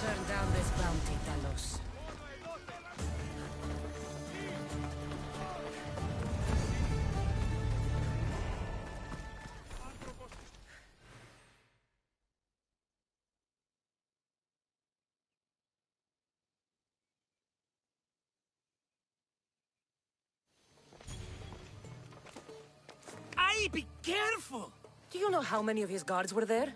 Turn down this bounty, Talos. Aye, be careful! Do you know how many of his guards were there?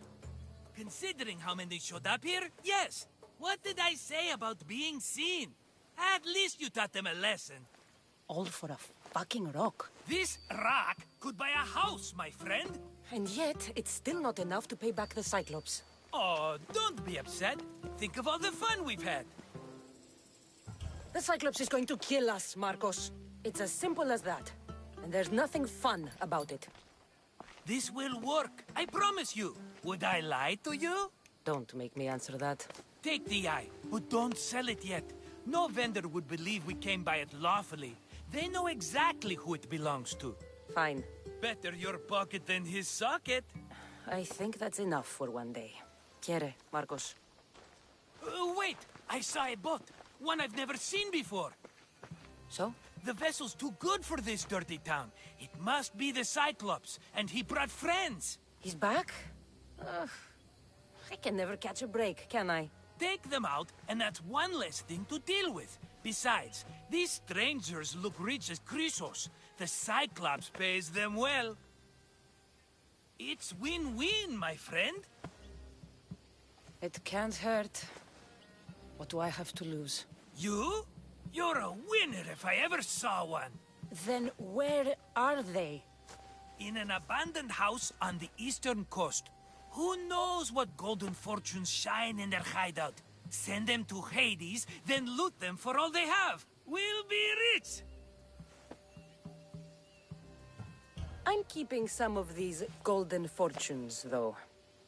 Considering how many showed up here, yes. What did I say about being seen? At least you taught them a lesson. All for a fucking rock. This rock could buy a house, my friend. And yet, it's still not enough to pay back the Cyclops. Oh, don't be upset. Think of all the fun we've had. The Cyclops is going to kill us, Marcos. It's as simple as that. And there's nothing fun about it. This will work, I promise you. Would I lie to you? Don't make me answer that. Take the eye, but don't sell it yet. No vendor would believe we came by it lawfully. They know exactly who it belongs to. Fine. Better your pocket than his socket. I think that's enough for one day. Quiere, Marcos. Wait! I saw a boat. One I've never seen before. So? The vessel's too good for this dirty town. It must be the Cyclops, and he brought friends. He's back? Ugh. I can never catch a break, can I? Take them out, and that's one less thing to deal with. Besides, these strangers look rich as Chrysos. The Cyclops pays them well. It's win-win, my friend. It can't hurt. What do I have to lose? You? You're a winner if I ever saw one. Then where are they? In an abandoned house on the eastern coast. Who knows what golden fortunes shine in their hideout? Send them to Hades, then loot them for all they have. We'll be rich! I'm keeping some of these golden fortunes, though.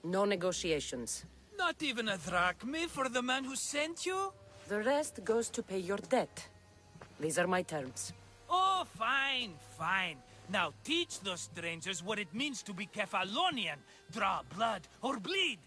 No negotiations. Not even a drachme for the man who sent you? The rest goes to pay your debt. These are my terms. Oh, fine, fine. Now teach those strangers what it means to be Kephalonian. Draw blood or bleed.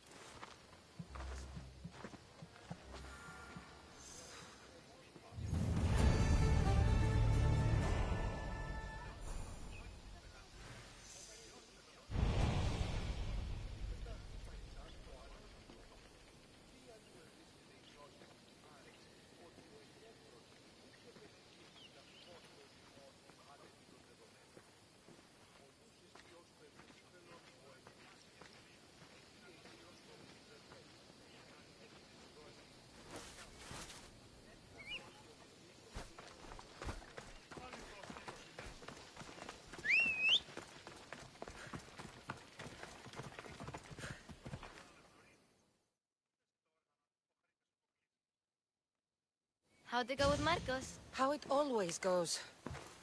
How'd it go with Marcos? How it always goes.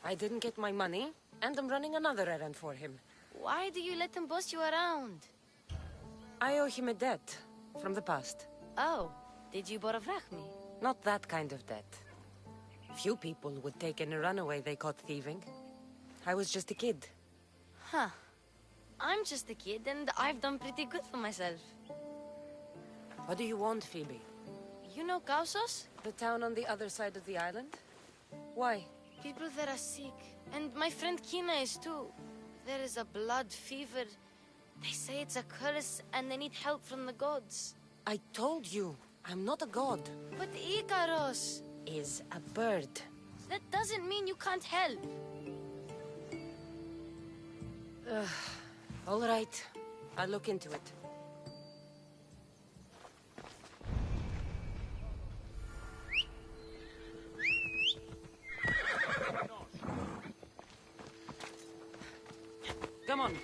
I didn't get my money, and I'm running another errand for him. Why do you let him boss you around? I owe him a debt from the past. Oh, did you borrow me? Not that kind of debt. Few people would take in a runaway they caught thieving. I was just a kid. Huh. I'm just a kid, and I've done pretty good for myself. What do you want, Phoebe? You know Kausos? The town on the other side of the island? Why? People there are sick, and my friend Kina is too. There is a blood fever. They say it's a curse, and they need help from the gods. I told you, I'm not a god. But Ikaros Is a bird. that doesn't mean you can't help. All right, I'll look into it. Come on.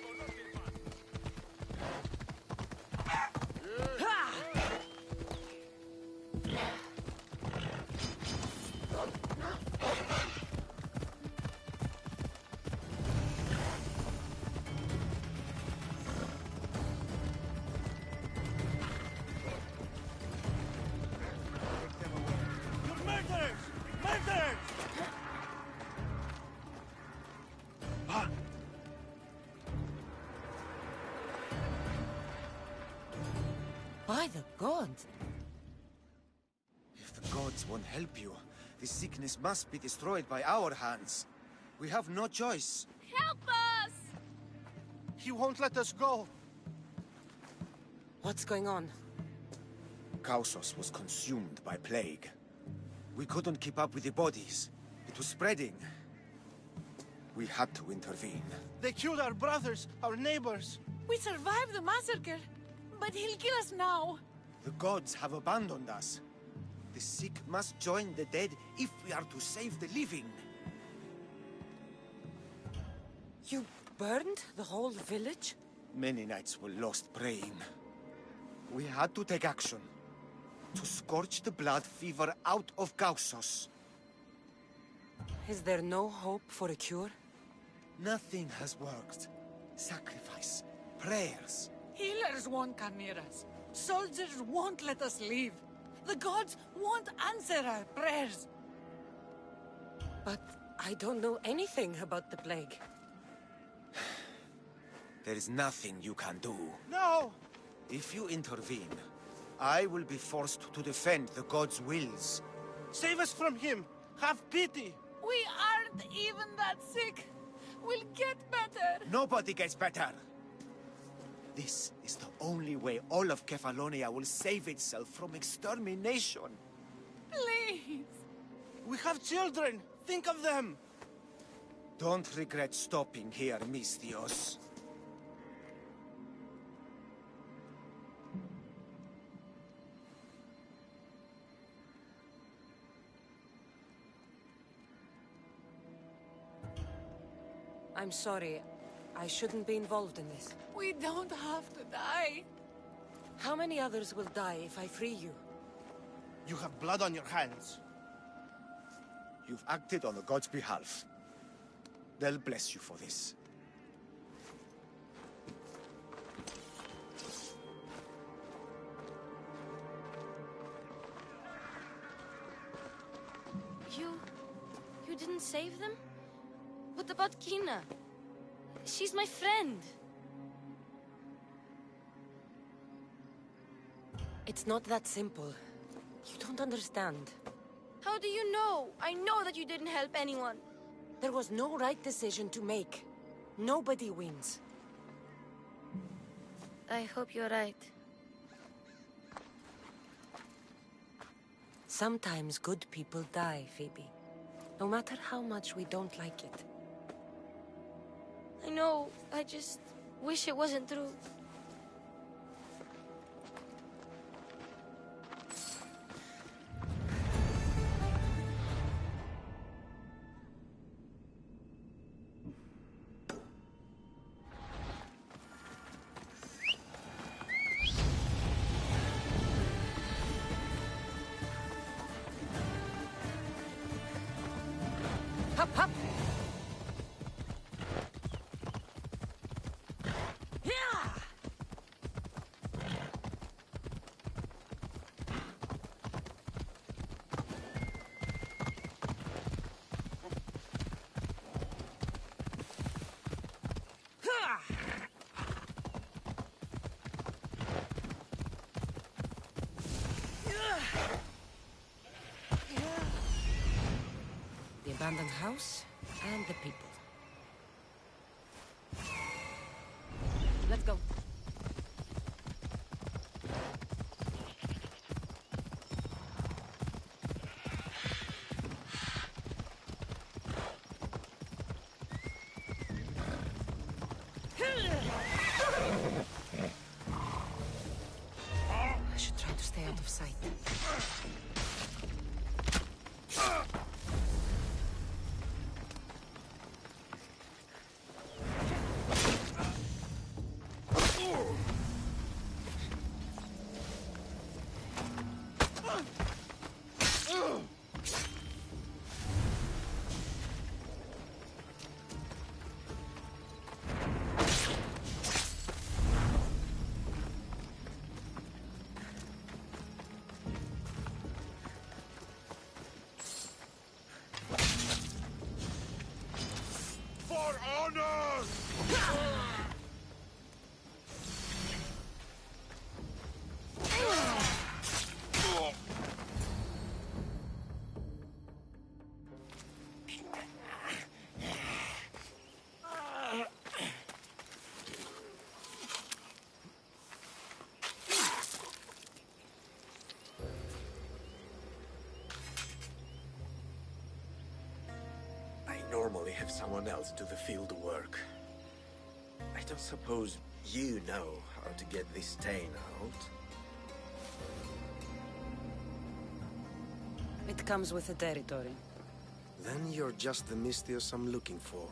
By the gods! Gods won't help you. This sickness must be destroyed by our hands. We have no choice. Help us! He won't let us go. What's going on? Kausos was consumed by plague. We couldn't keep up with the bodies. It was spreading. We had to intervene. They killed our brothers, our neighbors. We survived the massacre, but he'll kill us now. The gods have abandoned us. The sick must join the dead if we are to save the living. You burned the whole village? Many nights were lost praying. We had to take action. To scorch the blood fever out of Kausos. Is there no hope for a cure? Nothing has worked. Sacrifice, prayers. Healers won't come near us. Soldiers won't let us leave. The gods won't answer our prayers. But I don't know anything about the plague. There is nothing you can do. No! If you intervene, I will be forced to defend the gods' wills. Save us from him! Have pity! We aren't even that sick. We'll get better. Nobody gets better. This is the only way all of Kefalonia will save itself from extermination. Please. We have children! Think of them! Don't regret stopping here, Mistios. I'm sorry. I shouldn't be involved in this. We don't have to die. How many others will die if I free you? You have blood on your hands. You've acted on the gods' behalf. They'll bless you for this. You didn't save them? What about Kina? She's my friend. It's not that simple. You don't understand. How do you know? I know that you didn't help anyone. There was no right decision to make. Nobody wins. I hope you're right. Sometimes good people die, Phoebe. No matter how much we don't like it. I know. I just wish it wasn't true. Hop, hop! Yeah! Ha! The abandoned house and the people. Let's go. I should try to stay out of sight. have someone else do the field work. I don't suppose you know how to get this stain out? It comes with the territory. Then you're just the Mystios I'm looking for.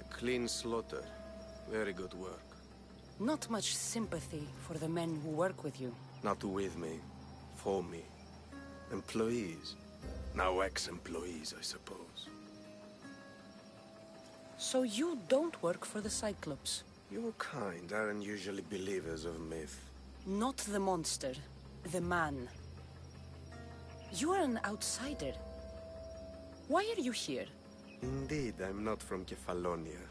A clean slaughter. Very good work. Not much sympathy for the men who work with you. Not with me. For me. Employees. Now ex-employees, I suppose. So you don't work for the Cyclops? Your kind aren't usually believers of myth. Not the monster, the man. You are an outsider. Why are you here? Indeed, I'm not from Kefalonia.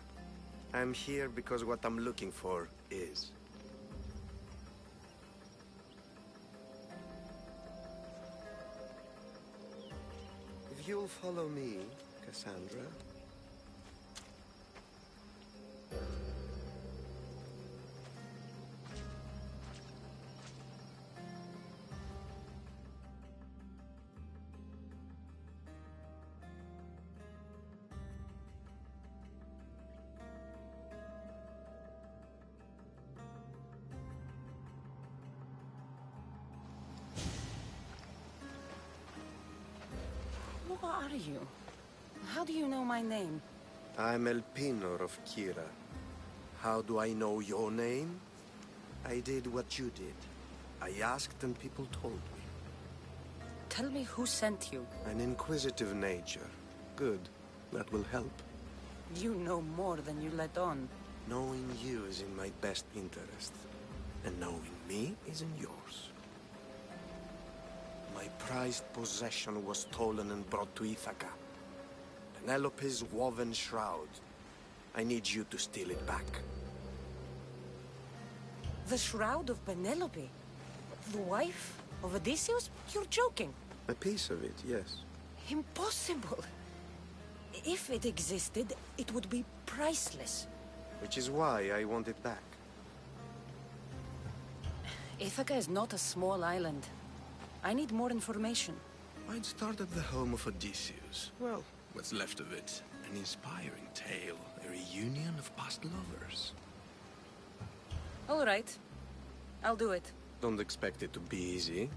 I'm here because what I'm looking for is. If you'll follow me, Cassandra. Who are you? How do you know my name? I'm Elpinor of Kira. How do I know your name? I did what you did. I asked and people told me. Tell me who sent you. An inquisitive nature. Good. That will help. You know more than you let on. Knowing you is in my best interest. And knowing me is in yours. My prized possession was stolen and brought to Ithaca. Penelope's woven shroud. I need you to steal it back. The shroud of Penelope? The wife of Odysseus? You're joking. A piece of it, yes. Impossible. If it existed, it would be priceless. Which is why I want it back. Ithaca is not a small island. I need more information. I'd start at the home of Odysseus. Well, what's left of it. An inspiring tale. A reunion of past lovers. All right. I'll do it. Don't expect it to be easy.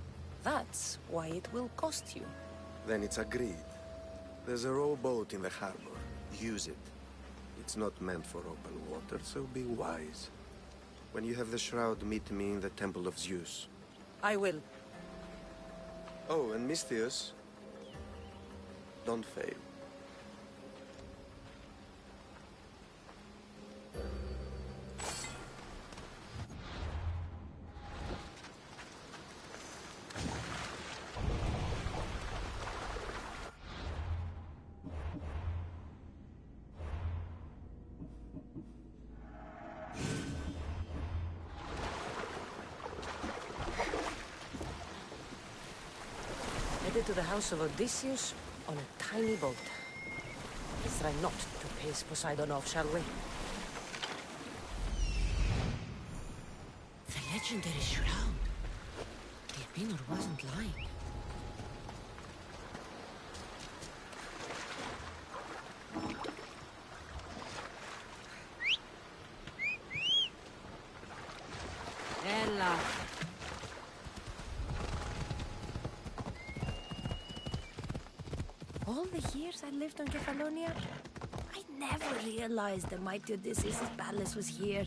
That's why it will cost you. Then it's agreed. There's a rowboat in the harbor. Use it. It's not meant for open water, so be wise. When you have the shroud, meet me in the Temple of Zeus. I will. Oh, and Mystios, don't fail. Headed to the house of Odysseus on a tiny boat. Let's try not to piss Poseidon off, shall we? The legendary shroud. Elpinor wasn't lying. Ella. All the years I lived on Kefalonia, I never realized the mighty Odysseus' palace was here.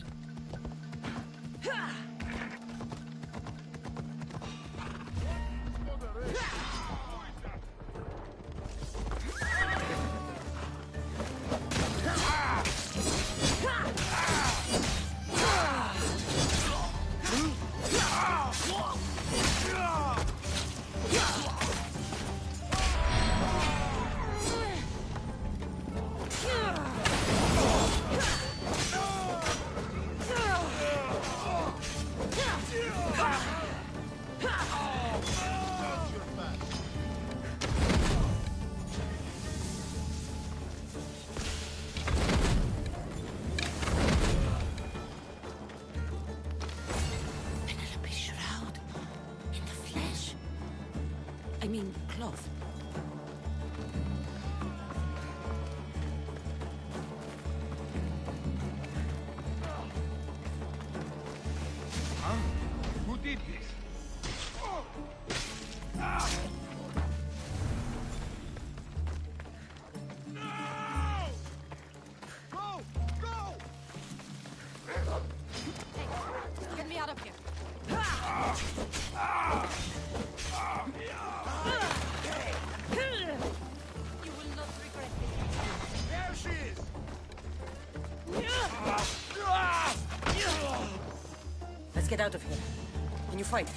I mean, cloth. Huh? Who did this? Get me out of here. You will not regret this. There she is! Let's get out of here. Can you fight?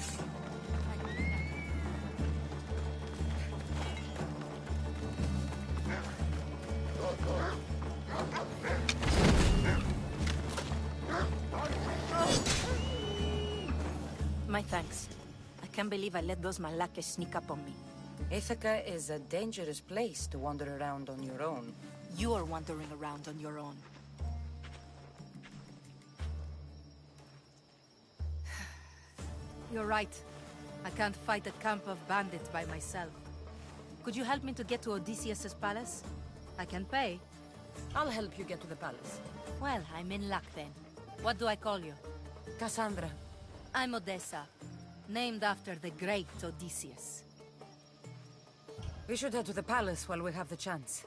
My thanks. I can't believe I let those Malakas sneak up on me. Ithaca is a dangerous place to wander around on your own. You're wandering around on your own. You're right. I can't fight a camp of bandits by myself. Could you help me to get to Odysseus's palace? I can pay. I'll help you get to the palace. Well, I'm in luck then. What do I call you? Cassandra. I'm Odessa, named after the great Odysseus. We should head to the palace while we have the chance.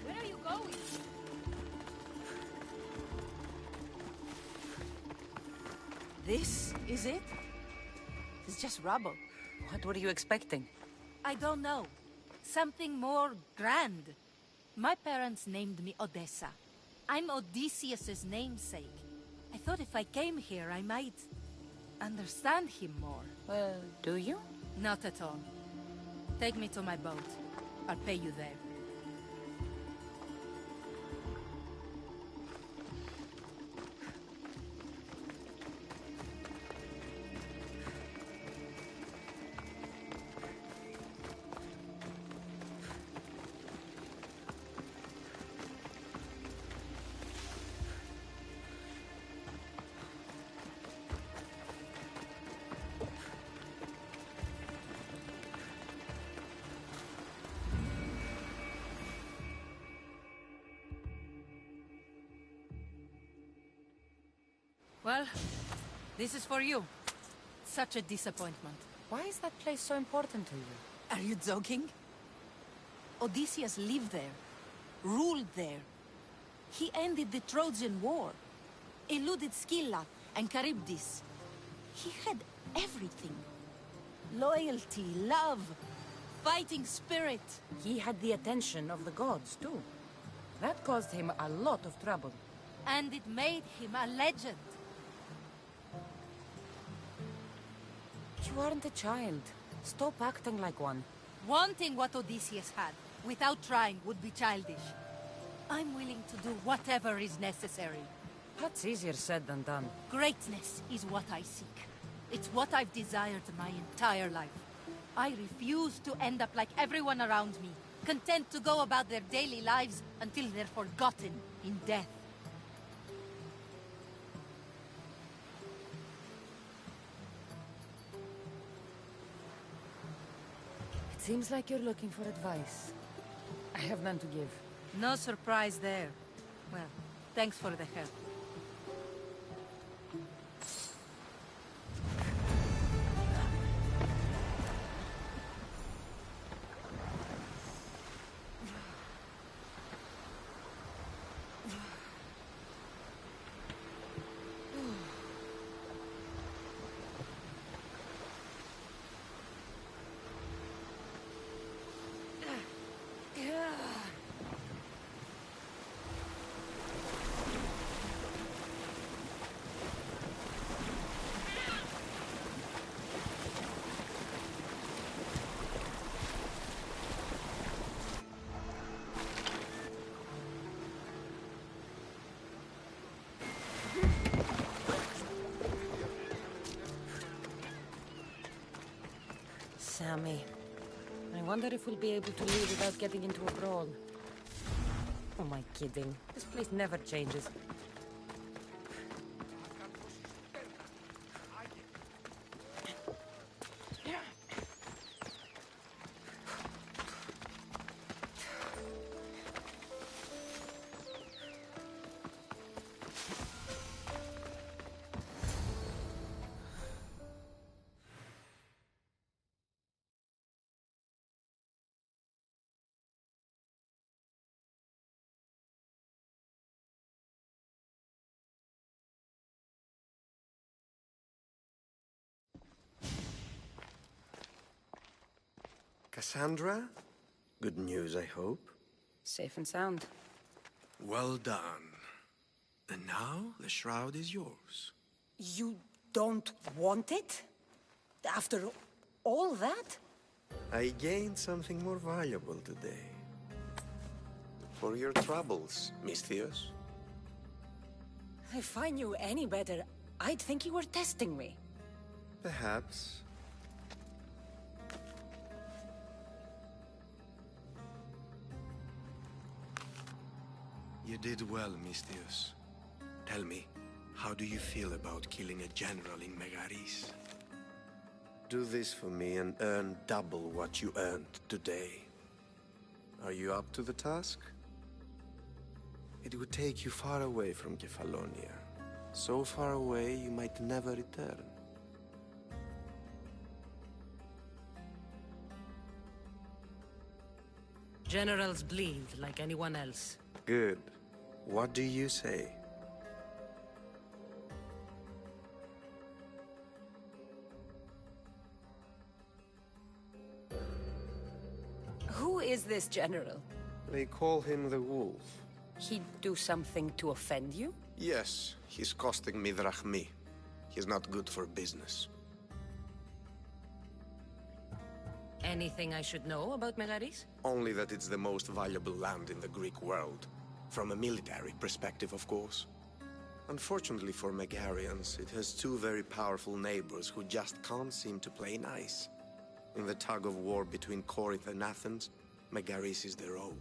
Where are you going? This is it? It's just rubble. What were you expecting? I don't know. Something more grand. My parents named me Odessa. I'm Odysseus's namesake. I thought if I came here, I might understand him more. Well, do you? Not at all. Take me to my boat. I'll pay you there. Well, this is for you. Such a disappointment. Why is that place so important to you? Are you joking? Odysseus lived there, ruled there. He ended the Trojan War, eluded Scylla and Charybdis. He had everything. Loyalty, love, fighting spirit. He had the attention of the gods, too. That caused him a lot of trouble. And it made him a legend. You aren't a child. Stop acting like one. Wanting what Odysseus had, without trying, would be childish. I'm willing to do whatever is necessary. That's easier said than done. Greatness is what I seek. It's what I've desired my entire life. I refuse to end up like everyone around me, content to go about their daily lives until they're forgotten in death. It seems like you're looking for advice. I have none to give. No surprise there. Well, thanks for the help. me. I wonder if we'll be able to leave without getting into a brawl. Oh, am I kidding? This place never changes. Cassandra? Good news, I hope. Safe and sound. Well done. And now the shroud is yours. You don't want it? After all that? I gained something more valuable today. For your troubles, Misthios. If I knew any better, I'd think you were testing me. Perhaps. You did well, Misthios. Tell me, how do you feel about killing a general in Megaris? Do this for me and earn double what you earned today. Are you up to the task? It would take you far away from Kefalonia. So far away you might never return. Generals bleed like anyone else. Good. What do you say? Who is this general? They call him the Wolf. He'd do something to offend you? Yes, he's costing me drachmi. He's not good for business. Anything I should know about Megaris? Only that it's the most valuable land in the Greek world. From a military perspective, of course. Unfortunately for Megarians, it has two very powerful neighbors who just can't seem to play nice. In the tug of war between Corinth and Athens, Megaris is their own.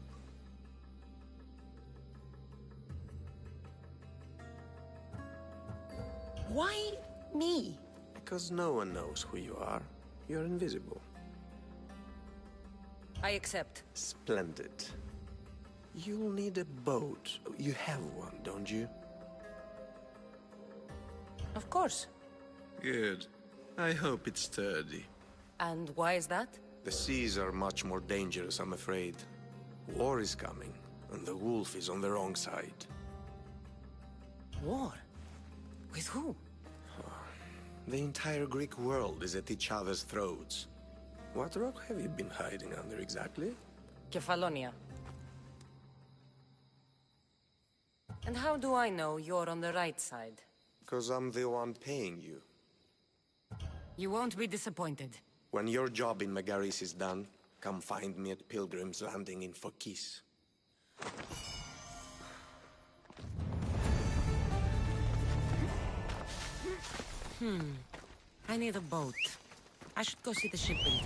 Why me? Because no one knows who you are. You're invisible. I accept. Splendid. You'll need a boat. You have one, don't you? Of course. Good. I hope it's sturdy. And why is that? The seas are much more dangerous, I'm afraid. War is coming, and the wolf is on the wrong side. War? With who? The entire Greek world is at each other's throats. What rock have you been hiding under exactly? Kefalonia. And how do I know you're on the right side? Because I'm the one paying you. You won't be disappointed. When your job in Megaris is done, come find me at Pilgrim's Landing in Phokis. I need a boat. I should go see the shipbuilder.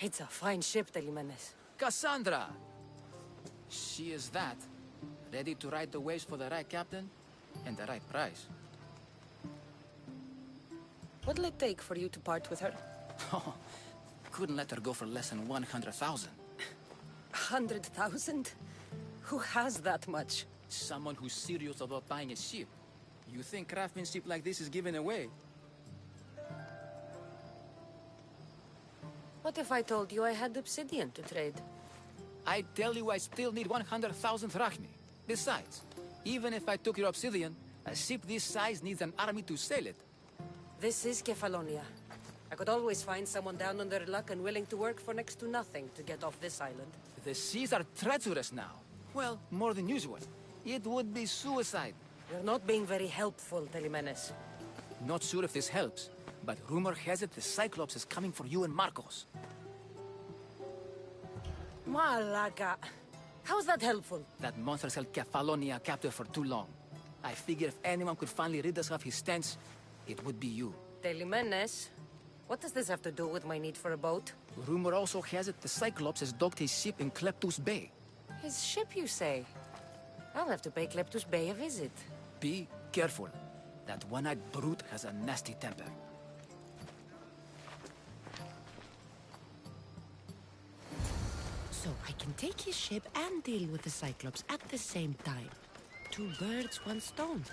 It's a fine ship, Telimenes. Cassandra! She is that. Ready to ride the waves for the right captain and the right price. What'll it take for you to part with her? Oh, couldn't let her go for less than 100,000. 100,000? Who has that much? Someone who's serious about buying a ship. You think craftsmanship like this is given away? What if I told you I had obsidian to trade? I tell you I still need 100,000 drachmi. Besides, Even if I took your obsidian, a ship this size needs an army to sail it. This is Kefalonia. I could always find someone down on their luck and willing to work for next to nothing to get off this island. The seas are treacherous now. Well, more than usual. It would be suicide. You're not being very helpful, Telimenes. Not sure if this helps, but rumor has it the Cyclops is coming for you and Marcos. Malaga. How's that helpful? That monster's held Kefalonia captive for too long. I figure if anyone could finally rid us of his stench, it would be you. Telimenes? What does this have to do with my need for a boat? Rumor also has it the Cyclops has docked his ship in Kleptus Bay. His ship, you say? I'll have to pay Kleptus Bay a visit. Be careful. That one-eyed brute has a nasty temper. So I can take his ship and deal with the Cyclops at the same time. Two birds, one stone.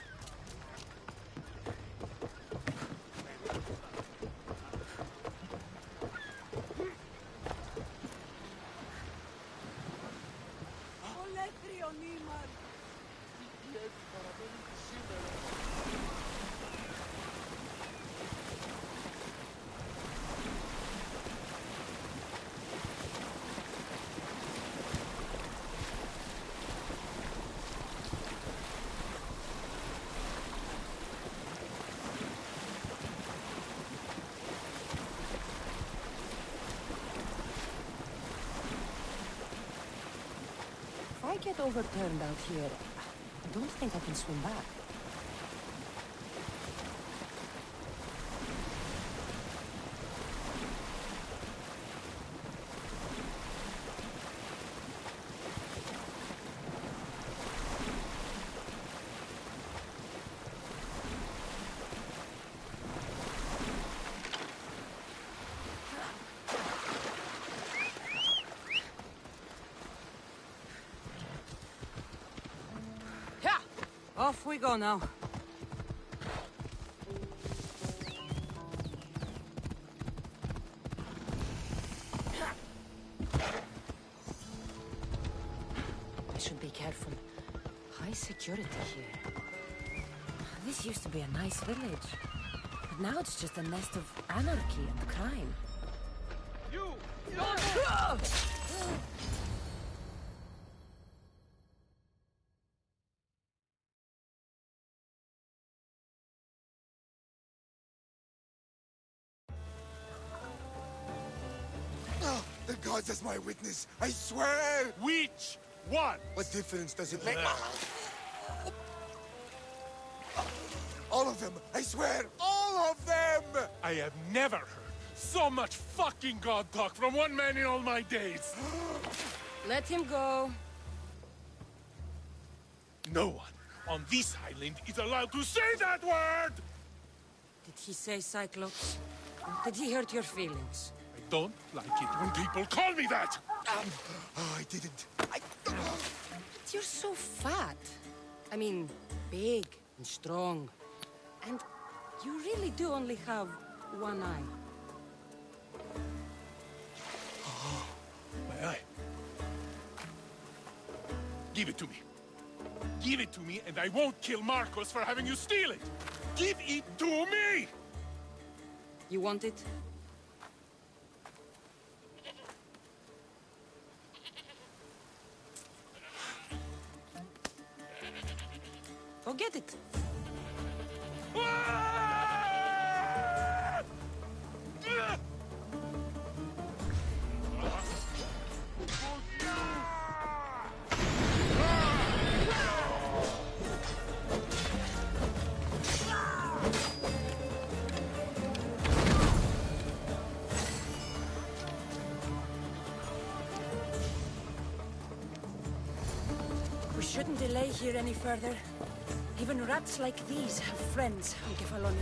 If I get overturned out here, I don't think I can swim back. Off we go now. I should be careful. High security here. This used to be a nice village. But now it's just a nest of anarchy and crime. You! The gods as my witness, I swear! Which one? What difference does it make? All of them! I swear! All of them! I have never heard so much fucking god talk from one man in all my days. Let him go. No one on this island is allowed to say that word! Did he say Cyclops? Did he hurt your feelings? I don't like it when people call me that! Oh, I didn't. But you're so fat. I mean, big and strong. And you really do only have one eye. My eye. Give it to me. Give it to me and I won't kill Marcos for having you steal it! Give it to me! You want it? Go get it. We shouldn't delay here any further. Even rats like these have friends on Kefalonia.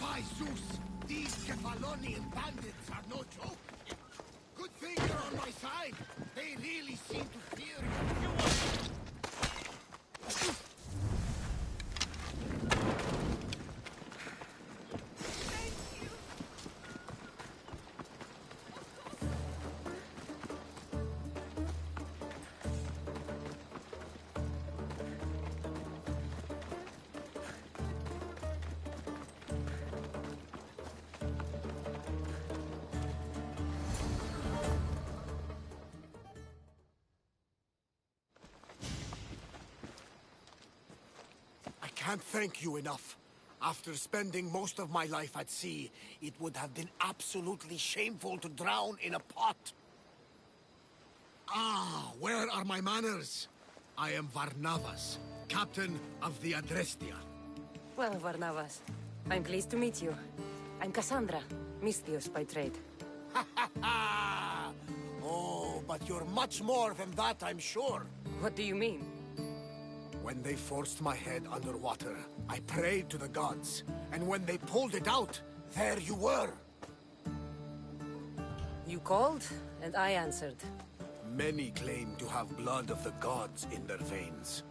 By Zeus, these Kefalonian bandits are no joke. Good thing you're on my side. They really see can't thank you enough. After spending most of my life at sea, it would have been absolutely shameful to drown in a pot. Ah, where are my manners? I am Varnavas, captain of the Adrestia. Well, Varnavas, I'm pleased to meet you. I'm Cassandra, Misthios by trade. Oh, but you're much more than that, I'm sure. What do you mean? When they forced my head underwater, I prayed to the gods. And when they pulled it out, there you were. You called, and I answered. Many claim to have blood of the gods in their veins.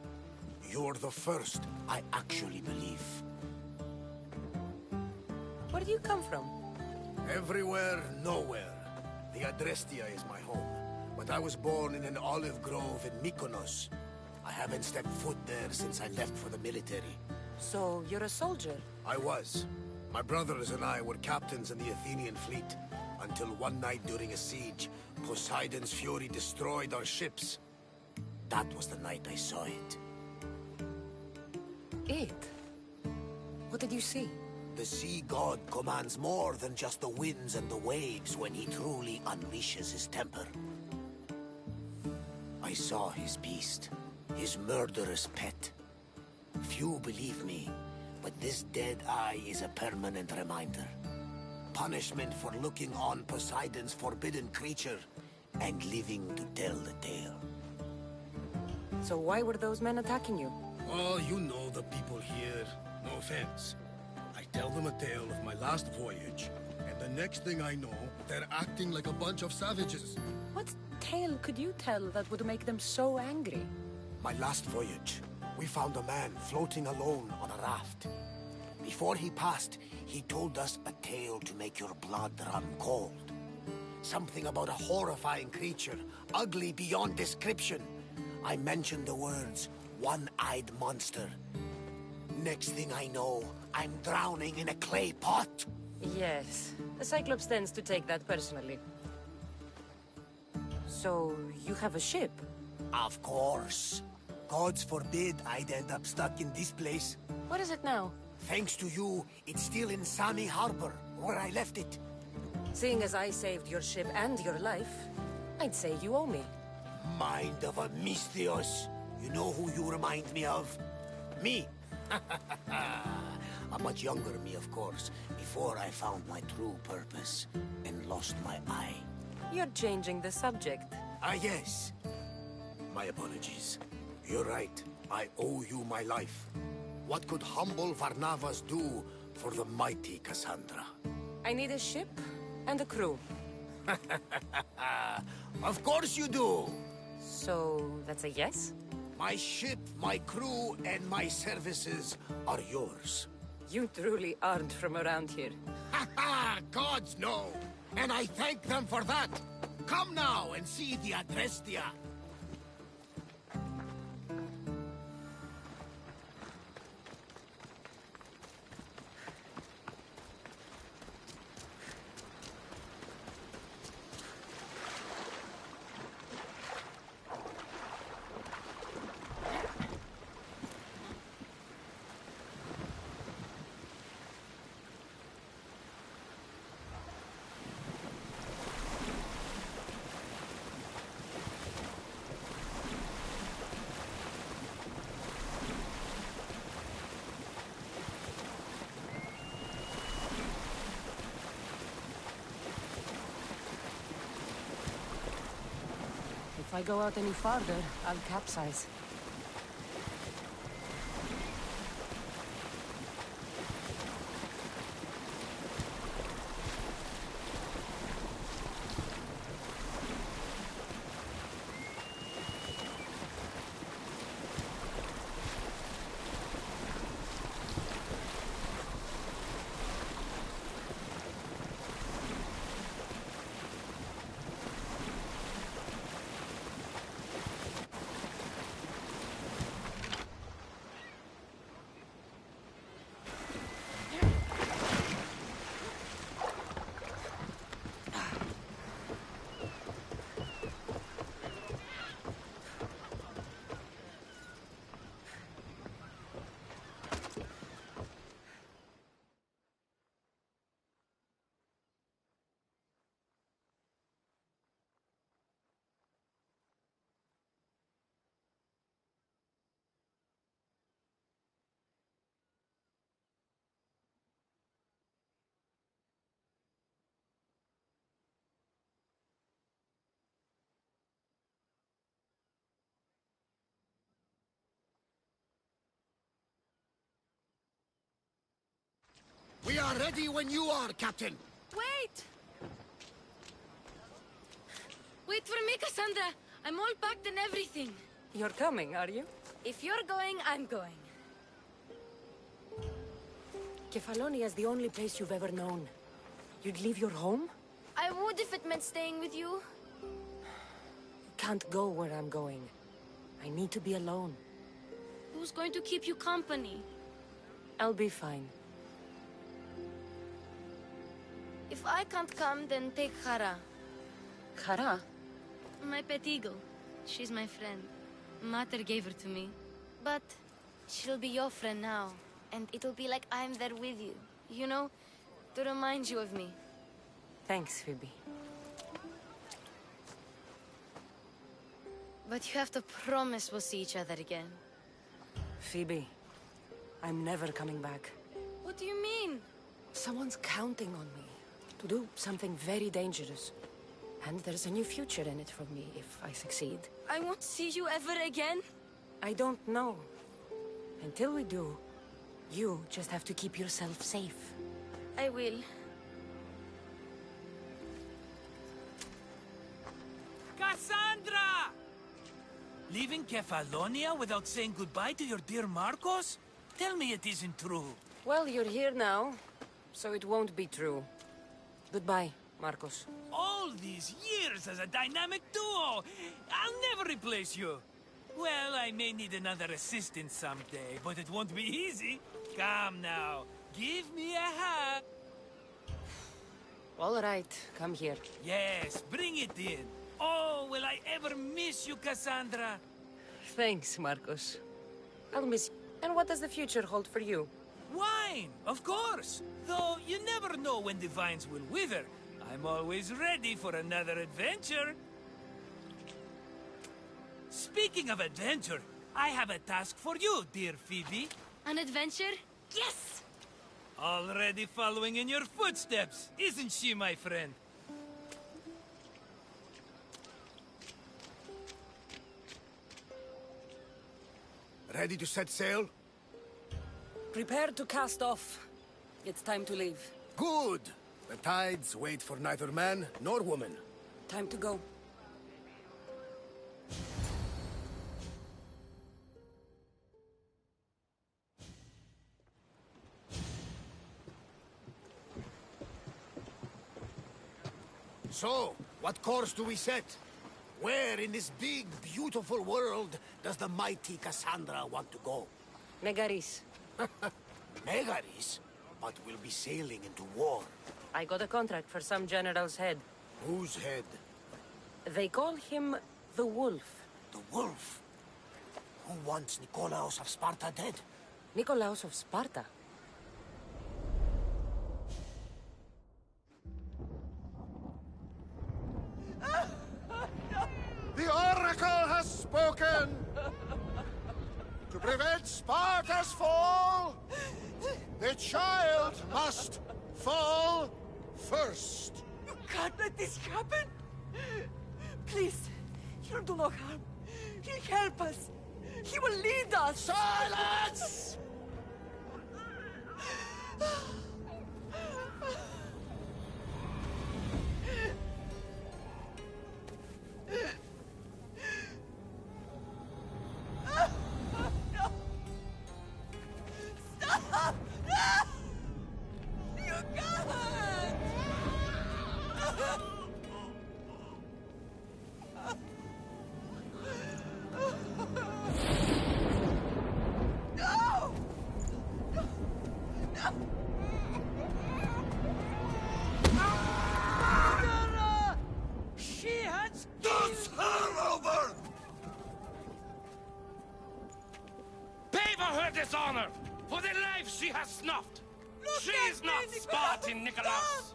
You're the first I actually believe. Where do you come from? Everywhere, nowhere. The Adrestia is my home, but I was born in an olive grove in Mykonos. I haven't stepped foot there since I left for the military. So, you're a soldier? I was. My brothers and I were captains in the Athenian fleet, until one night during a siege, Poseidon's fury destroyed our ships. That was the night I saw it. It? What did you see? The sea god commands more than just the winds and the waves when he truly unleashes his temper. I saw his beast, his murderous pet. Few believe me, but this dead eye is a permanent reminder. Punishment for looking on Poseidon's forbidden creature and living to tell the tale. So why were those men attacking you? Oh, you know the people here. No offense. I tell them a tale of my last voyage, and the next thing I know, they're acting like a bunch of savages. What tale could you tell that would make them so angry? My last voyage, we found a man floating alone on a raft. Before he passed, he told us a tale to make your blood run cold. Something about a horrifying creature, ugly beyond description. I mentioned the words, one-eyed monster. Next thing I know, I'm drowning in a clay pot. Yes, the Cyclops tends to take that personally. So, you have a ship? Of course. Gods forbid I'd end up stuck in this place. What is it now? Thanks to you, it's still in Sami Harbor, where I left it. Seeing as I saved your ship and your life, I'd say you owe me. Mind of a Misthios. You know who you remind me of? Me. A much younger me, of course, before I found my true purpose and lost my eye. You're changing the subject. Ah, yes. My apologies. You're right. I owe you my life. What could humble Varnavas do for the mighty Cassandra? I need a ship and a crew. Of course you do! So, that's a yes? My ship, my crew, and my services are yours. You truly aren't from around here. Ha ha! Gods know! And I thank them for that! Come now and see the Adrestia! If I go out any farther, I'll capsize. are ready when you are, Captain. Wait! Wait for me, Cassandra. I'm all packed and everything. You're coming, are you? If you're going, I'm going. Kefalonia is the only place you've ever known. You'd leave your home? I would if it meant staying with you. Can't go where I'm going. I need to be alone. Who's going to keep you company? I'll be fine. If I can't come, then take Hara. Kara? My pet eagle. She's my friend. Mater gave her to me. But she'll be your friend now. And it'll be like I'm there with you. You know? To remind you of me. Thanks, Phoebe. But you have to promise we'll see each other again. Phoebe, I'm never coming back. What do you mean? Someone's counting on me to do something very dangerous. And there's a new future in it for me if I succeed. I won't see you ever again? I don't know. Until we do, you just have to keep yourself safe. I will. Cassandra! Leaving Kefalonia without saying goodbye to your dear Marcos? Tell me it isn't true. Well, you're here now, so it won't be true. Goodbye, Marcos. All these years as a dynamic duo! I'll never replace you! Well, I may need another assistant someday, but it won't be easy. Come now, give me a hug. All right, come here. Yes, bring it in. Oh, will I ever miss you, Cassandra? Thanks, Marcos. I'll miss you. And what does the future hold for you? Wine, of course. Though you never know when the vines will wither. I'm always ready for another adventure. Speaking of adventure, I have a task for you, dear Phoebe. An adventure? Yes! Already following in your footsteps, isn't she, my friend? Ready to set sail? Prepare to cast off. It's time to leave. Good! The tides wait for neither man nor woman. Time to go. So, what course do we set? Where in this big, beautiful world does the mighty Cassandra want to go? Megaris. Megaris? But we'll be sailing into war. I got a contract for some general's head. Whose head? They call him the Wolf. The Wolf? Who wants Nikolaos of Sparta dead? Nikolaos of Sparta? The Oracle has spoken! To prevent Sparta's fall, the child must fall first. You can't let this happen! Please, he'll do no harm. He'll help us. He will lead us. Silence! Stop! You can't! No! No! Murderer! She has Dance her over! Pay for her dishonor, for the life she has snuffed. Look She at is me, not Nicholas! Spartan, Nicholas.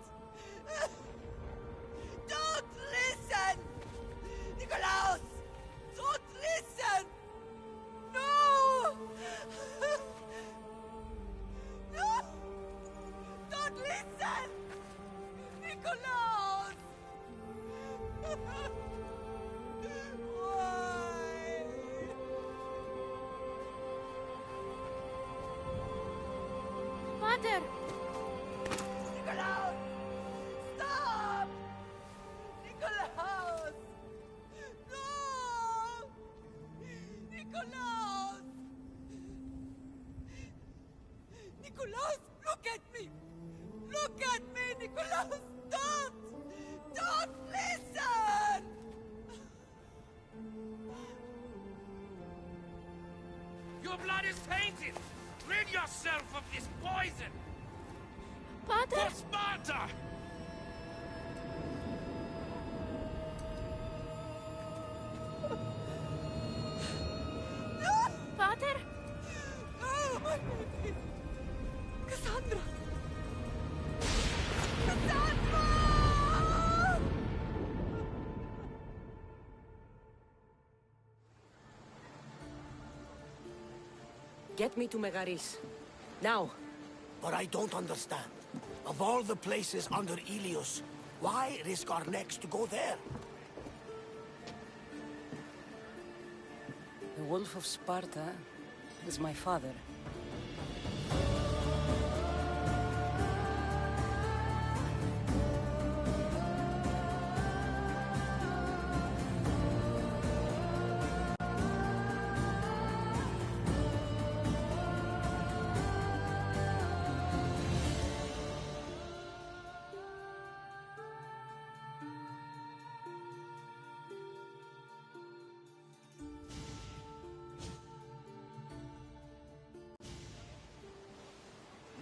Don't listen! Nikolaos! Don't listen! No! No! Don't listen! Nikolaos! Why? Mother! Nikolaus, look at me! Look at me, Nikolaus! Don't! Don't listen! Your blood is tainted! Rid yourself of this poison! Pater! For Sparta! Pater? Oh, my baby! Cassandra! Cassandra! Get me to Megaris. Now. But I don't understand. Of all the places under Ilios, why risk our necks to go there? The Wolf of Sparta is my father.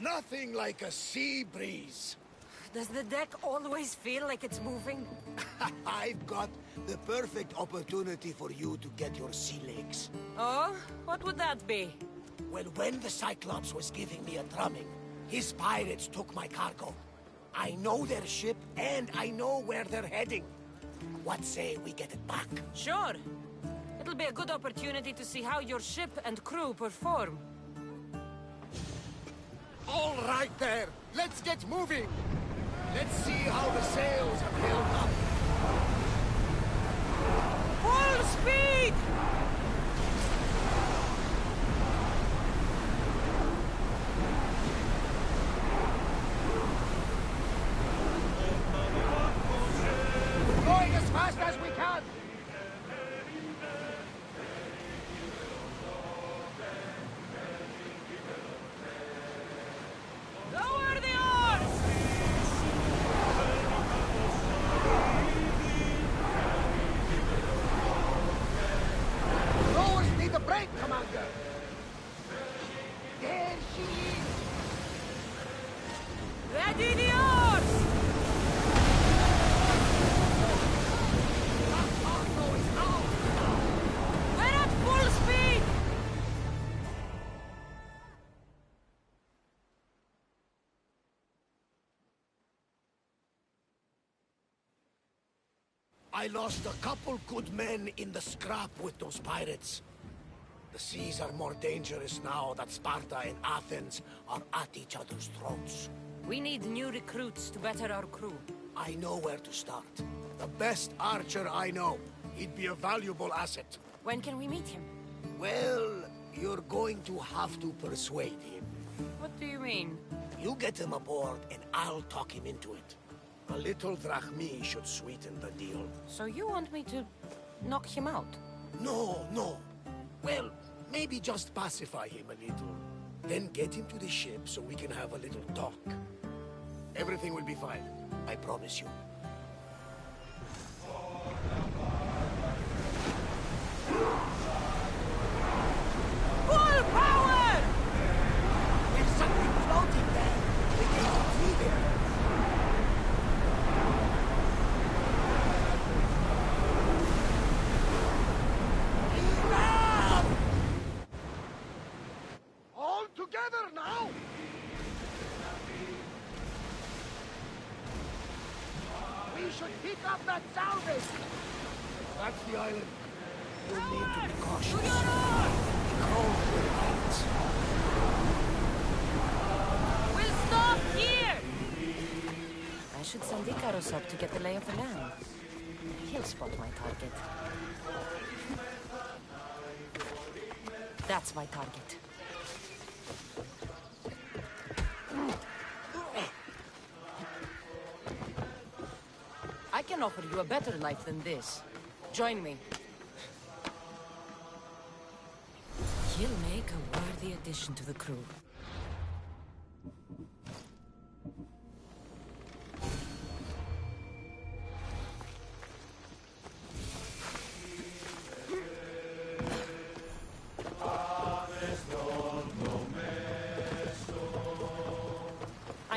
Nothing like a sea breeze. Does the deck always feel like it's moving? I've got the perfect opportunity for you to get your sea legs. Oh? What would that be? Well, when the Cyclops was giving me a drumming, his pirates took my cargo. I know their ship, and I know where they're heading. What say we get it back? Sure. It'll be a good opportunity to see how your ship and crew perform. All right there, let's get moving. Let's see how the sails have held up. Full speed! Going as fast as we can. Lower the oars! Rowers need a break, Commander. There she is. Ready the oars! That cargo is ours now. We're at full speed! I lost a couple good men in the scrap with those pirates. The seas are more dangerous now that Sparta and Athens are at each other's throats. We need new recruits to better our crew. I know where to start. The best archer I know. He'd be a valuable asset. When can we meet him? Well, you're going to have to persuade him. What do you mean? You get him aboard and I'll talk him into it. A little drachmi should sweeten the deal. So you want me to knock him out? No, no. Well, maybe just pacify him a little. Then get him to the ship so we can have a little talk. Everything will be fine. I promise you. Full power! There's something floating there. We can't see there. Enough! All together now! We should pick up that salvage! That's the island. We'll need to be cautious. The cold will bite. We'll stop here! I should send Icarus up to get the lay of the land. He'll spot my target. That's my target. I can offer you a better life than this. Join me. He'll make a worthy addition to the crew.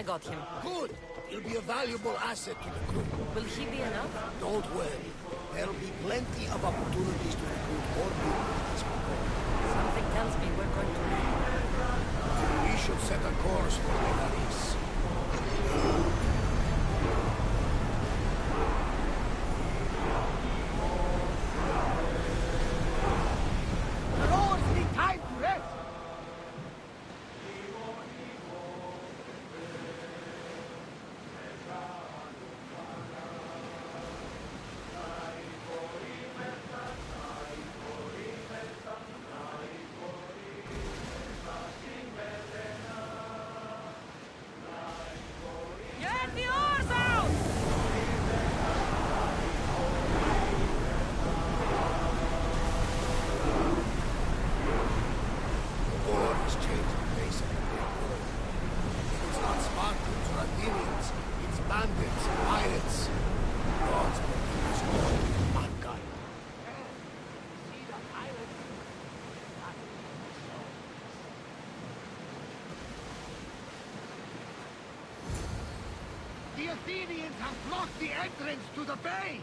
I got him. Good. He'll be a valuable asset to the crew. Will he be enough? Don't worry. There'll be plenty of opportunities to recruit more people as we go. Something tells me we're going to win. We should set a course for Belarus. Get the oars out! The war has changed the face of the great world. It's not Spartans or Athenians. It's bandits, pirates. God's bringing us all to mankind. The Athenians have blocked the entrance to the bay!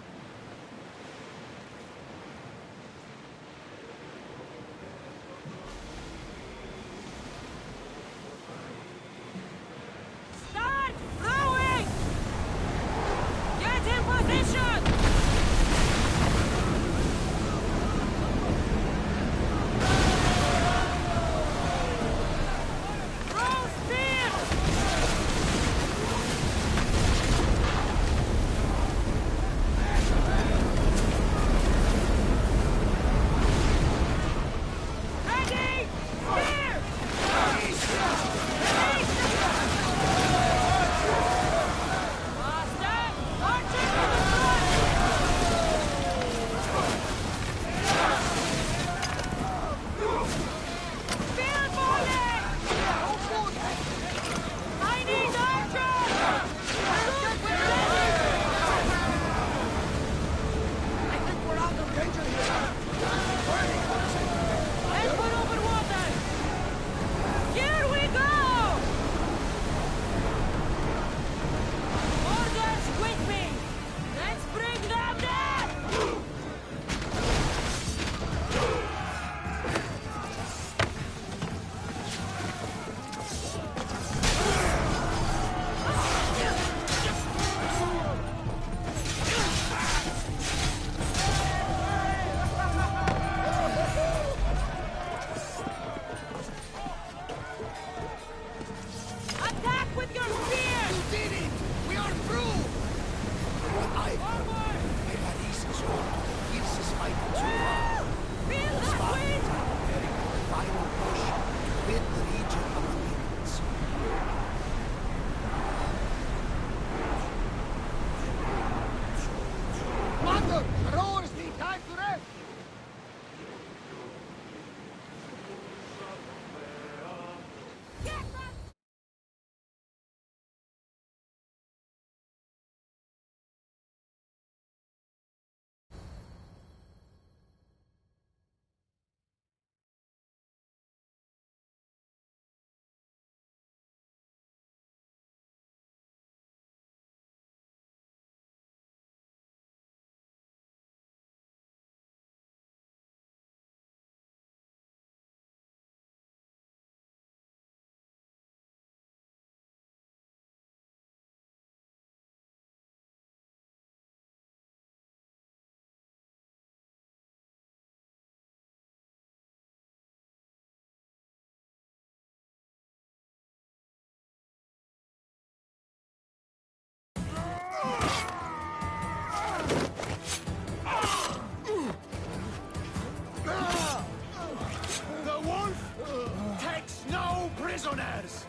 Start rowing! Get in position! Row spear! Ready! Spear! Faster! Archer to the front! Spear volley! I need archer! I think we're out of danger here. Let's put over water! Here we go! Orders with me! Let's bring them down! Attack with your spears! You did it! We are through! What I've heard, Belarus is home to the fiercest fighters who are. Feel that wind! Preparing for the final push to rid the region of the mutants. Commander, the rowers need time to rest! The wolf takes no prisoners!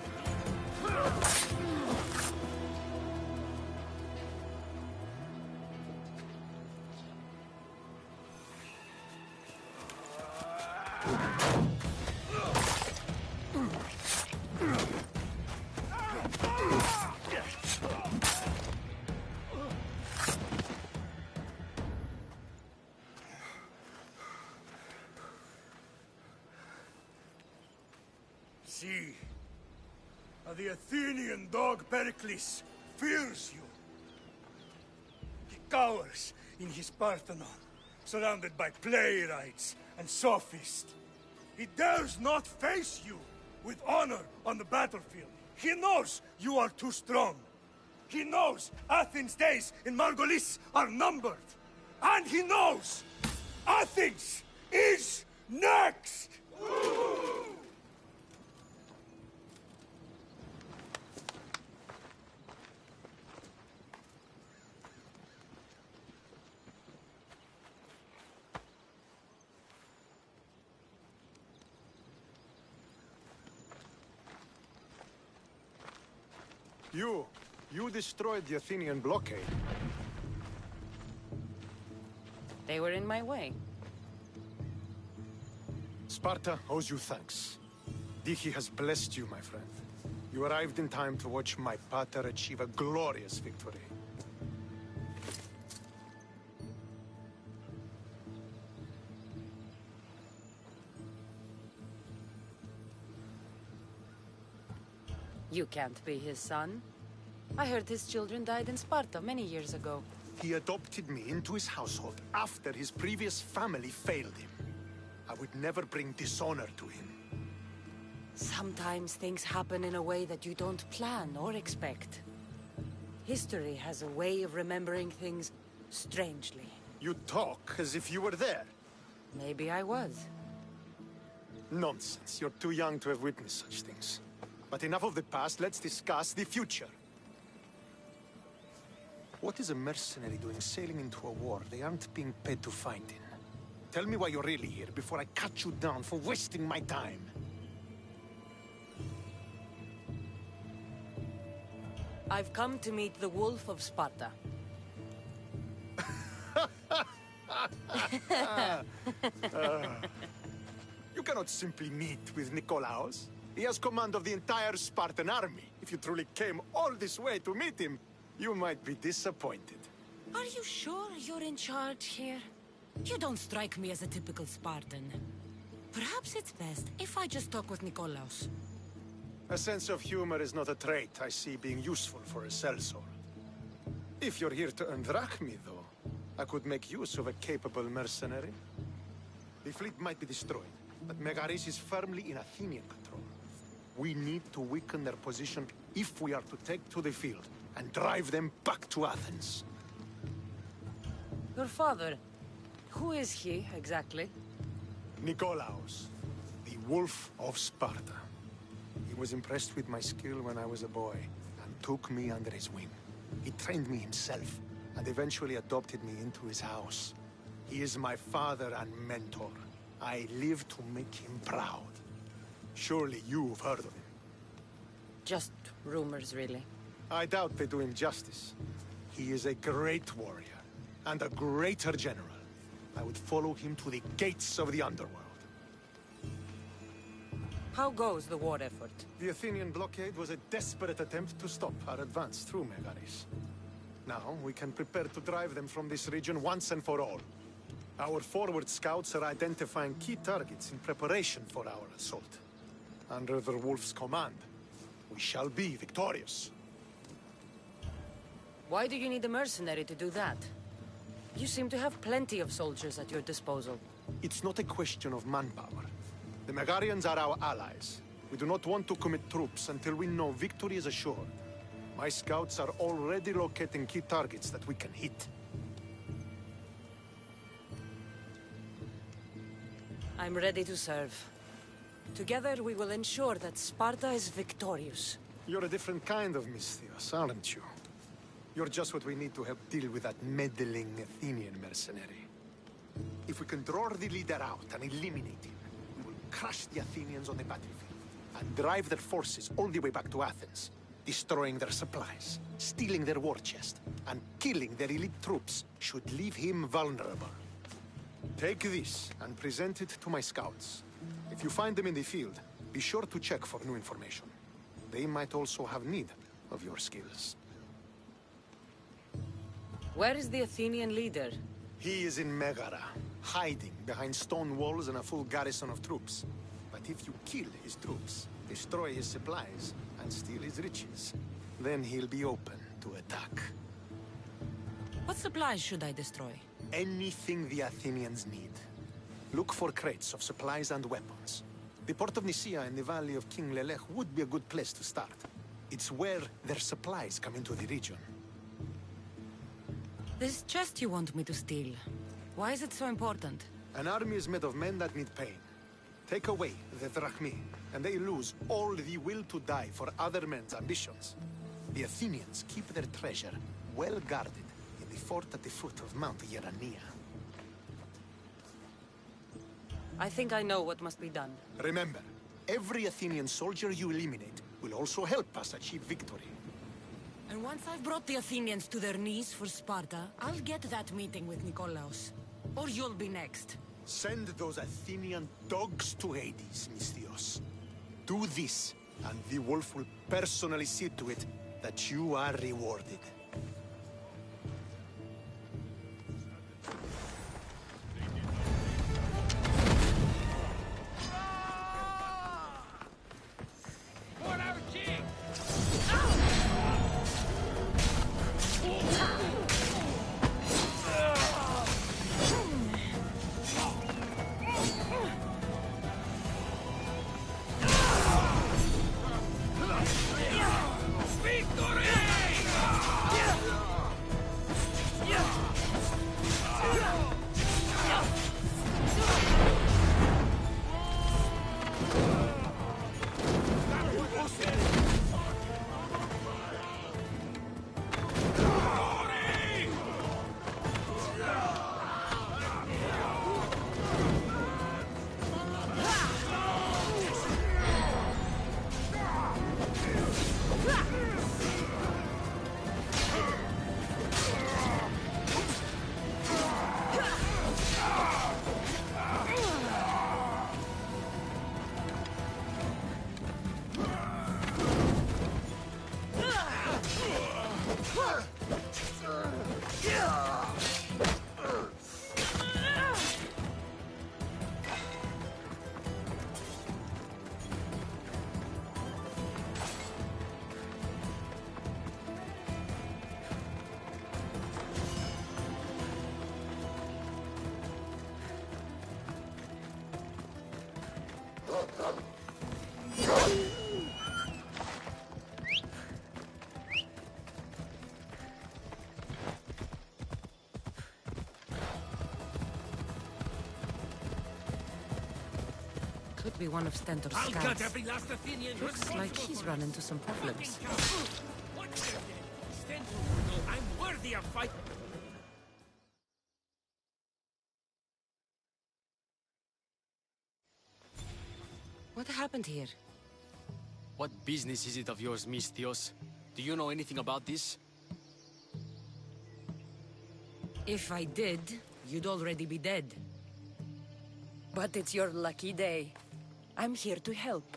See, The Athenian dog Pericles fears you. He cowers in his Parthenon, surrounded by playwrights and sophists. He dares not face you with honor on the battlefield. He knows you are too strong. He knows Athens' days in Margolis are numbered. And he knows Athens is next! You destroyed the Athenian blockade. They were in my way. Sparta owes you thanks. Dihi has blessed you, my friend. You arrived in time to watch my pater achieve a glorious victory. You can't be his son. I heard his children died in Sparta many years ago. He adopted me into his household after his previous family failed him. I would never bring dishonor to him. Sometimes things happen in a way that you don't plan or expect. History has a way of remembering things strangely. You talk as if you were there. Maybe I was. Nonsense. You're too young to have witnessed such things. But enough of the past, let's discuss the future. What is a mercenary doing sailing into a war they aren't being paid to fight in? Tell me why you're really here before I cut you down for wasting my time. I've come to meet the Wolf of Sparta. You cannot simply meet with Nikolaos. He has command of the entire Spartan army. If you truly came all this way to meet him, you might be disappointed. Are you sure you're in charge here? You don't strike me as a typical Spartan. Perhaps it's best if I just talk with Nikolaos. A sense of humor is not a trait I see being useful for a sellsword. If you're here to earn drachmi, though, I could make use of a capable mercenary. The fleet might be destroyed, but Megaris is firmly in Athenian control. We need to weaken their position if we are to take to the field and drive them back to Athens. Your father, who is he, exactly? Nikolaos, the Wolf of Sparta. He was impressed with my skill when I was a boy, and took me under his wing. He trained me himself, and eventually adopted me into his house. He is my father and mentor. I live to make him proud. Surely you've heard of him. Just rumors, really. I doubt they do him justice. He is a great warrior, and a greater general. I would follow him to the gates of the underworld. How goes the war effort? The Athenian blockade was a desperate attempt to stop our advance through Megaris. Now, we can prepare to drive them from this region once and for all. Our forward scouts are identifying key targets in preparation for our assault. Under the Wolf's command, we shall be victorious. Why do you need a mercenary to do that? You seem to have plenty of soldiers at your disposal. It's not a question of manpower. The Megarians are our allies. We do not want to commit troops until we know victory is assured. My scouts are already locating key targets that we can hit. I'm ready to serve. Together we will ensure that Sparta is victorious. You're a different kind of Misthios, aren't you? You're just what we need to help deal with that meddling Athenian mercenary. If we can draw the leader out and eliminate him, we will crush the Athenians on the battlefield and drive their forces all the way back to Athens, destroying their supplies, stealing their war chest, and killing their elite troops should leave him vulnerable. Take this and present it to my scouts. If you find them in the field, be sure to check for new information. They might also have need of your skills. Where is the Athenian leader? He is in Megara, hiding behind stone walls and a full garrison of troops. By But if you kill his troops, destroy his supplies, and steal his riches, then he'll be open to attack. What supplies should I destroy? Anything the Athenians need. Look for crates of supplies and weapons. The port of Nicaea in the valley of King Lelech would be a good place to start. It's where their supplies come into the region. This chest you want me to steal, why is it so important? An army is made of men that need pain. Take away the drachmi, and they lose all the will to die for other men's ambitions. The Athenians keep their treasure well guarded in the fort at the foot of Mount Yerania. I think I know what must be done. Remember, every Athenian soldier you eliminate will also help us achieve victory. And once I've brought the Athenians to their knees for Sparta, I'll get that meeting with Nikolaos. Or you'll be next. Send those Athenian dogs to Hades, Misthios. Do this, and the wolf will personally see to it that you are rewarded. Could be one of Stentor's I'll scouts. cut every last Athenian Looks like he's run into some problems. What the hell? Stentor will know I'm worthy of fight. What happened here? What business is it of yours, Misthios? Do you know anything about this? If I did, you'd already be dead. But it's your lucky day. I'm here to help.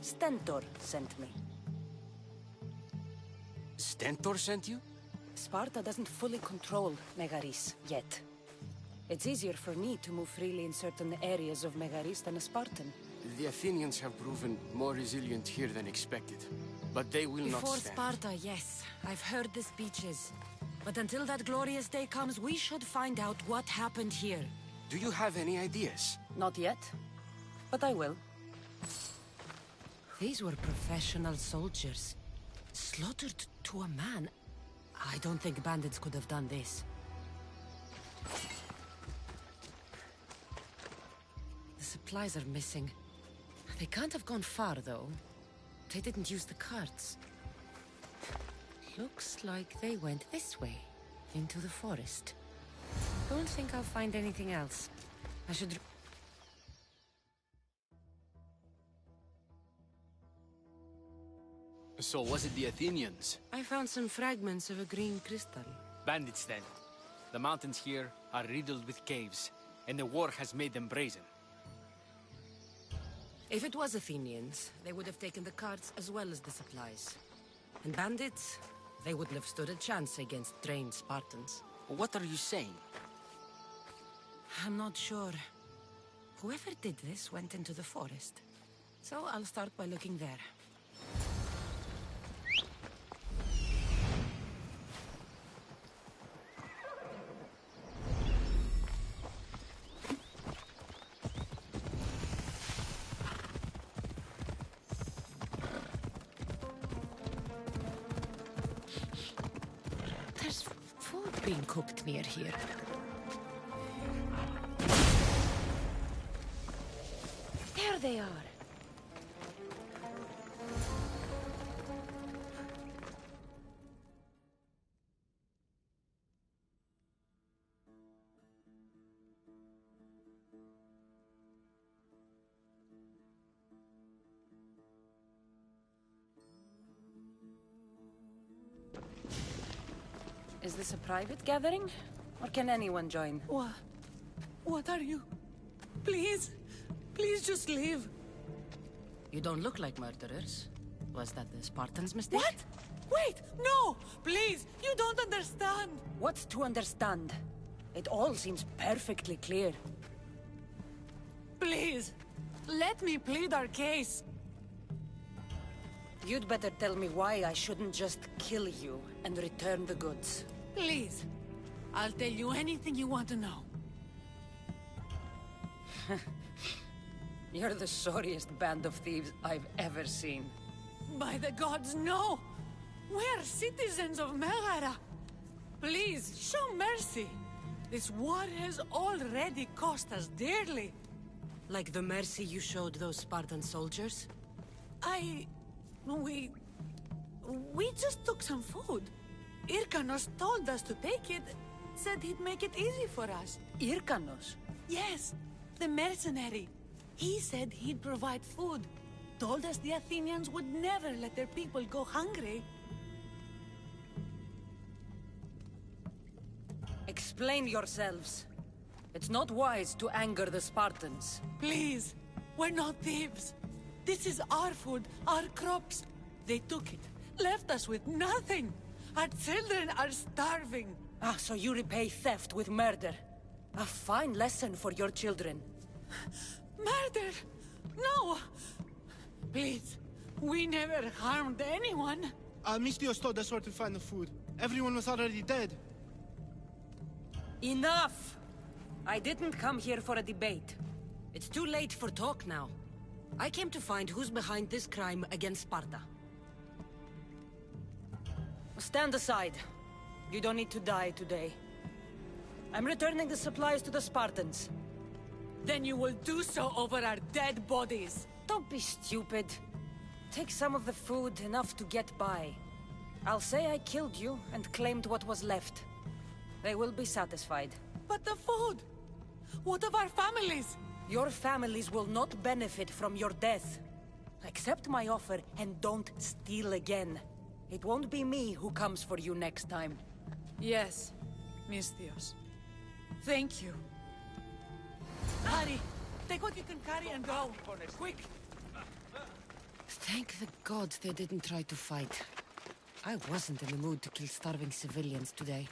Stentor sent me. Stentor sent you? Sparta doesn't fully control Megaris yet. It's easier for me to move freely in certain areas of Megaris than a Spartan. The Athenians have proven more resilient here than expected. But they will not Before stand. Sparta, yes. I've heard the speeches. But until that glorious day comes, we should find out what happened here. Do you have any ideas? Not yet, but I will. These were professional soldiers. Slaughtered to a man. I don't think bandits could have done this. The supplies are missing. They can't have gone far, though. They didn't use the carts. Looks like they went this way, into the forest. Don't think I'll find anything else. I should... So was it the Athenians? I found some fragments of a green crystal. Bandits then. The mountains here are riddled with caves, and the war has made them brazen. If it was Athenians, they would have taken the carts as well as the supplies. And bandits, they wouldn't have stood a chance against trained Spartans. What are you saying? I'm not sure. Whoever did this went into the forest. So I'll start by looking there. There's food being cooked near here. There they are. Is this a private gathering? Or can anyone join? What are you? Please, please just leave. You don't look like murderers. Was that the Spartans' mistake? What? Wait, no! Please, you don't understand! What's to understand? It all seems perfectly clear. Please, let me plead our case. You'd better tell me why I shouldn't just kill you and return the goods. Please, I'll tell you anything you want to know. You're the sorriest band of thieves I've ever seen. By the gods, no! We're citizens of Megara. Please, show mercy. This war has already cost us dearly. Like the mercy you showed those Spartan soldiers? We just took some food. Irkanos told us to take it, said he'd make it easy for us. Irkanos? Yes, the mercenary. He said he'd provide food. Told us the Athenians would never let their people go hungry. Explain yourselves. It's not wise to anger the Spartans. Please, we're not thieves. This is our food, our crops. They took it, left us with nothing. Our children are starving. Ah, so you repay theft with murder. A fine lesson for your children. Murder? No! Please, we never harmed anyone. Misthios told us where to find the food. Everyone was already dead. Enough! I didn't come here for a debate. It's too late for talk now. I came to find who's behind this crime against Sparta. Stand aside. You don't need to die today. I'm returning the supplies to the Spartans. Then you will do so over our dead bodies. Don't be stupid. Take some of the food, enough to get by. I'll say I killed you and claimed what was left. They will be satisfied. But the food! What of our families? Your families will not benefit from your death. Accept my offer and don't steal again. It won't be me who comes for you next time. Yes, Misthios. Thank you. Hurry! Take what you can carry and go. Quick! Thank the gods they didn't try to fight. I wasn't in the mood to kill starving civilians today.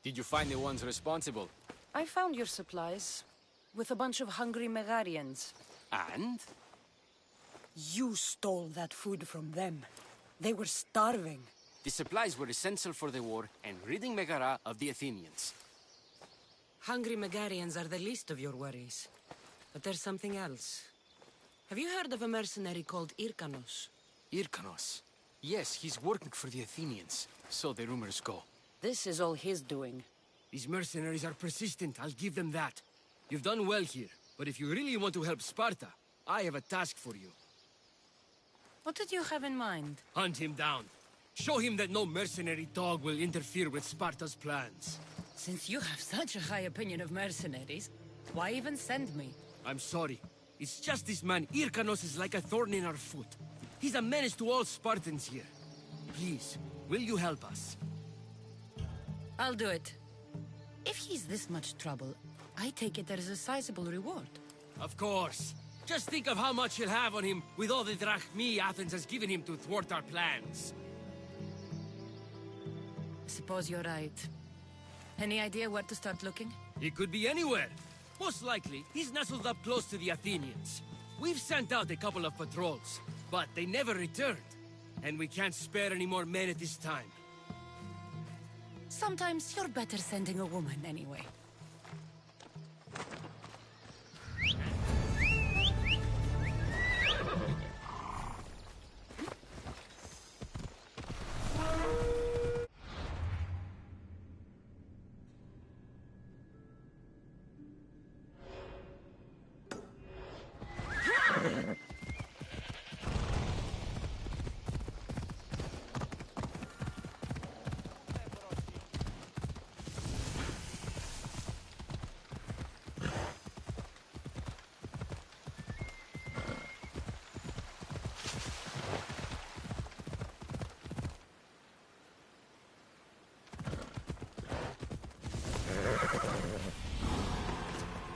Did you find the ones responsible? I found your supplies, with a bunch of hungry Megarians. And? You stole that food from them. They were starving. The supplies were essential for the war and ridding Megara of the Athenians. Hungry Megarians are the least of your worries. But there's something else. Have you heard of a mercenary called Irkanos? Irkanos? Yes, he's working for the Athenians. So the rumors go. This is all his doing. These mercenaries are persistent, I'll give them that. You've done well here, but if you really want to help Sparta, I have a task for you. What did you have in mind? Hunt him down. Show him that no mercenary dog will interfere with Sparta's plans. Since you have such a high opinion of mercenaries, why even send me? I'm sorry. It's just this man Irkanos is like a thorn in our foot. He's a menace to all Spartans here. Please, will you help us? I'll do it. If he's this much trouble, I take it there is a sizable reward. Of course. Just think of how much he'll have on him with all the drachmi Athens has given him to thwart our plans. Suppose you're right. Any idea where to start looking? He could be anywhere. Most likely, he's nestled up close to the Athenians. We've sent out a couple of patrols, but they never returned. And we can't spare any more men at this time. Sometimes you're better sending a woman anyway.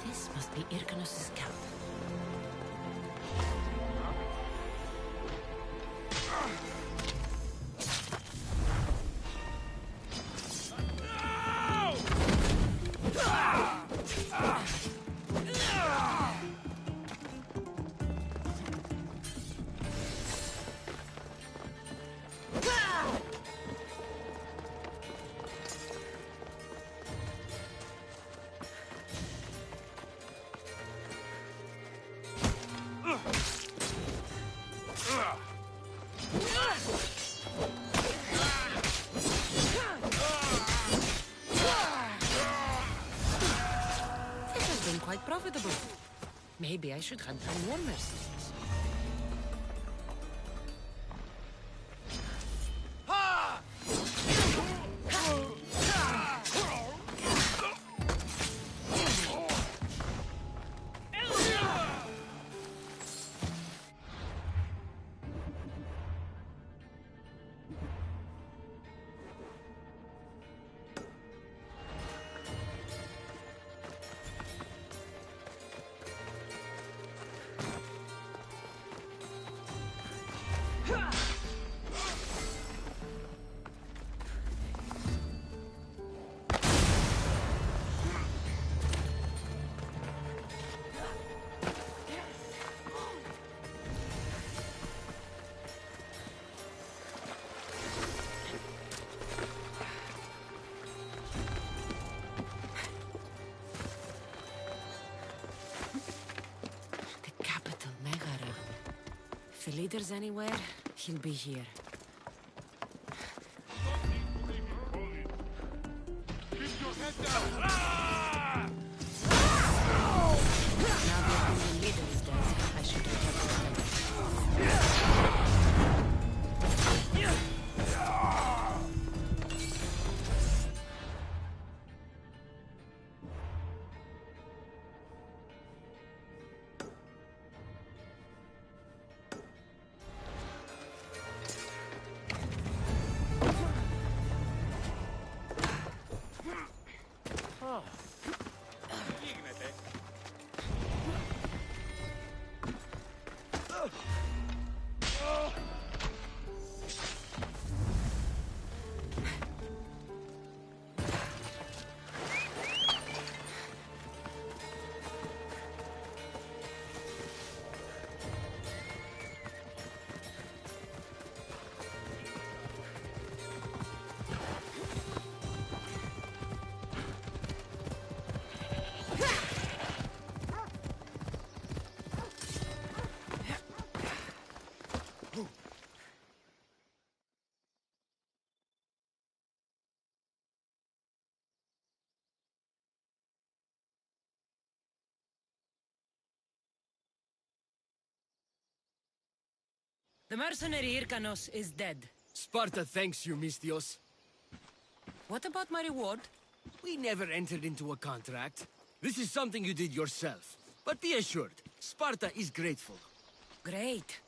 This must be Irkanos' camp. Quite profitable. Maybe I should hunt for more mercenaries. If the leader's anywhere, he'll be here. Keep your head down! Now the leader is dead, I should protect them. The mercenary Irkanos is dead. Sparta thanks you, Mystios. What about my reward? We never entered into a contract. This is something you did yourself. But be assured, Sparta is grateful. Great.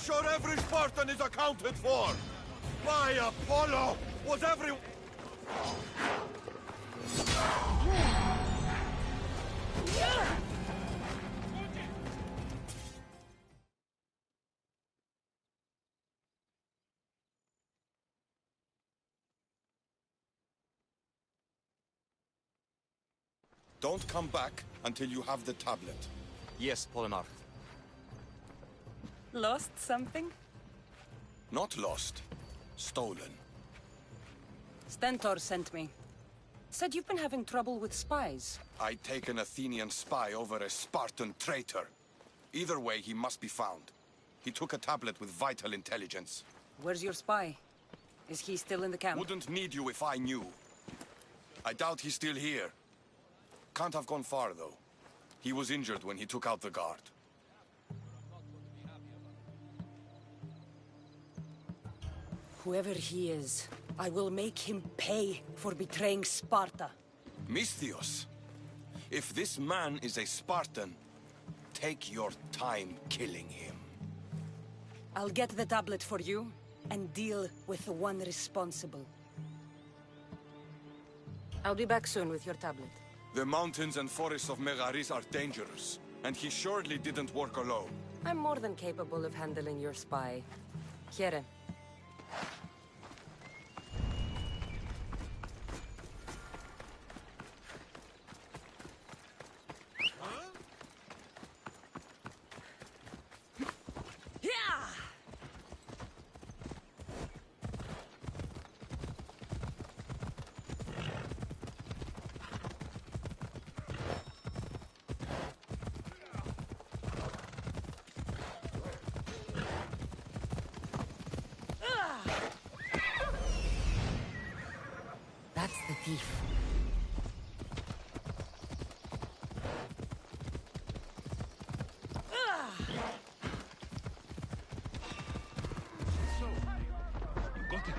sure every Spartan is accounted for! By Apollo! Was every... Don't come back until you have the tablet. Yes, Polemarch. Lost something? Not lost. Stolen. Stentor sent me. Said you've been having trouble with spies. I take an Athenian spy over a Spartan traitor. Either way, he must be found. He took a tablet with vital intelligence. Where's your spy? Is he still in the camp? Wouldn't need you if I knew. I doubt he's still here. Can't have gone far, though. He was injured when he took out the guard. Whoever he is, I will make him pay for betraying Sparta. Misthios, if this man is a Spartan, take your time killing him. I'll get the tablet for you, and deal with the one responsible. I'll be back soon with your tablet. The mountains and forests of Megaris are dangerous, and he surely didn't work alone. I'm more than capable of handling your spy. Here. That's the thief. So, you got it.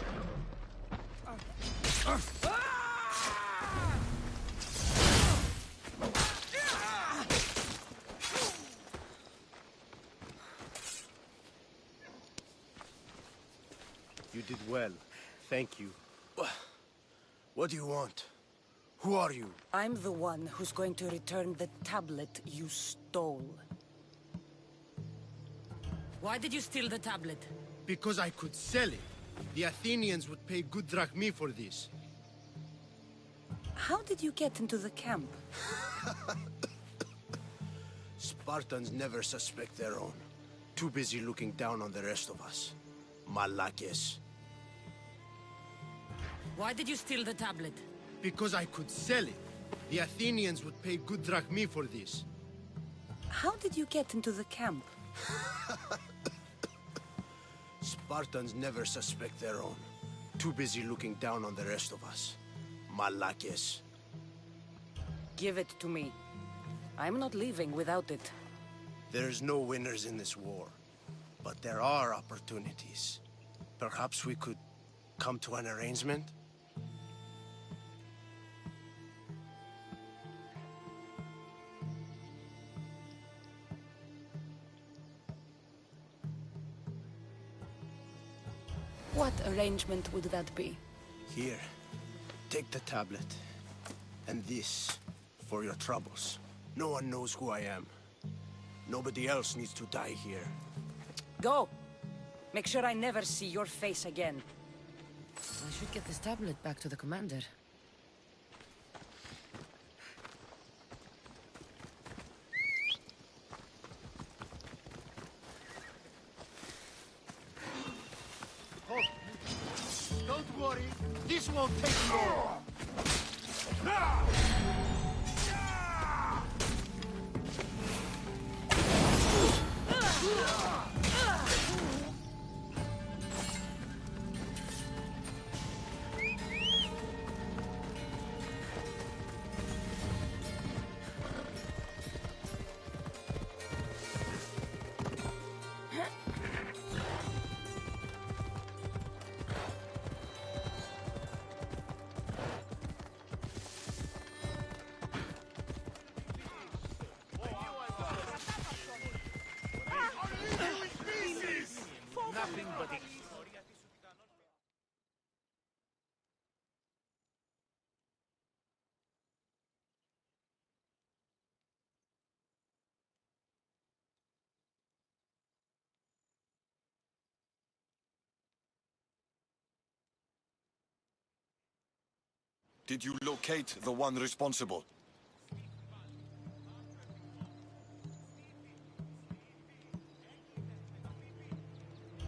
You did well. Thank you. What do you want? Who are you? I'm the one who's going to return the tablet you stole. Why did you steal the tablet? Because I could sell it. The Athenians would pay good drachmae for this. How did you get into the camp? Spartans never suspect their own. Too busy looking down on the rest of us. Malakes. Why did you steal the tablet? Because I could sell it. The Athenians would pay good drachmae for this. How did you get into the camp? Spartans never suspect their own. Too busy looking down on the rest of us. Malakes. Give it to me. I'm not leaving without it. There's no winners in this war. But there are opportunities. Perhaps we could come to an arrangement? What arrangement would that be? Here, take the tablet. And this, for your troubles. No one knows who I am. Nobody else needs to die here. Go! Make sure I never see your face again. I should get this tablet back to the commander. Don't worry, this won't take long. Did you locate the one responsible?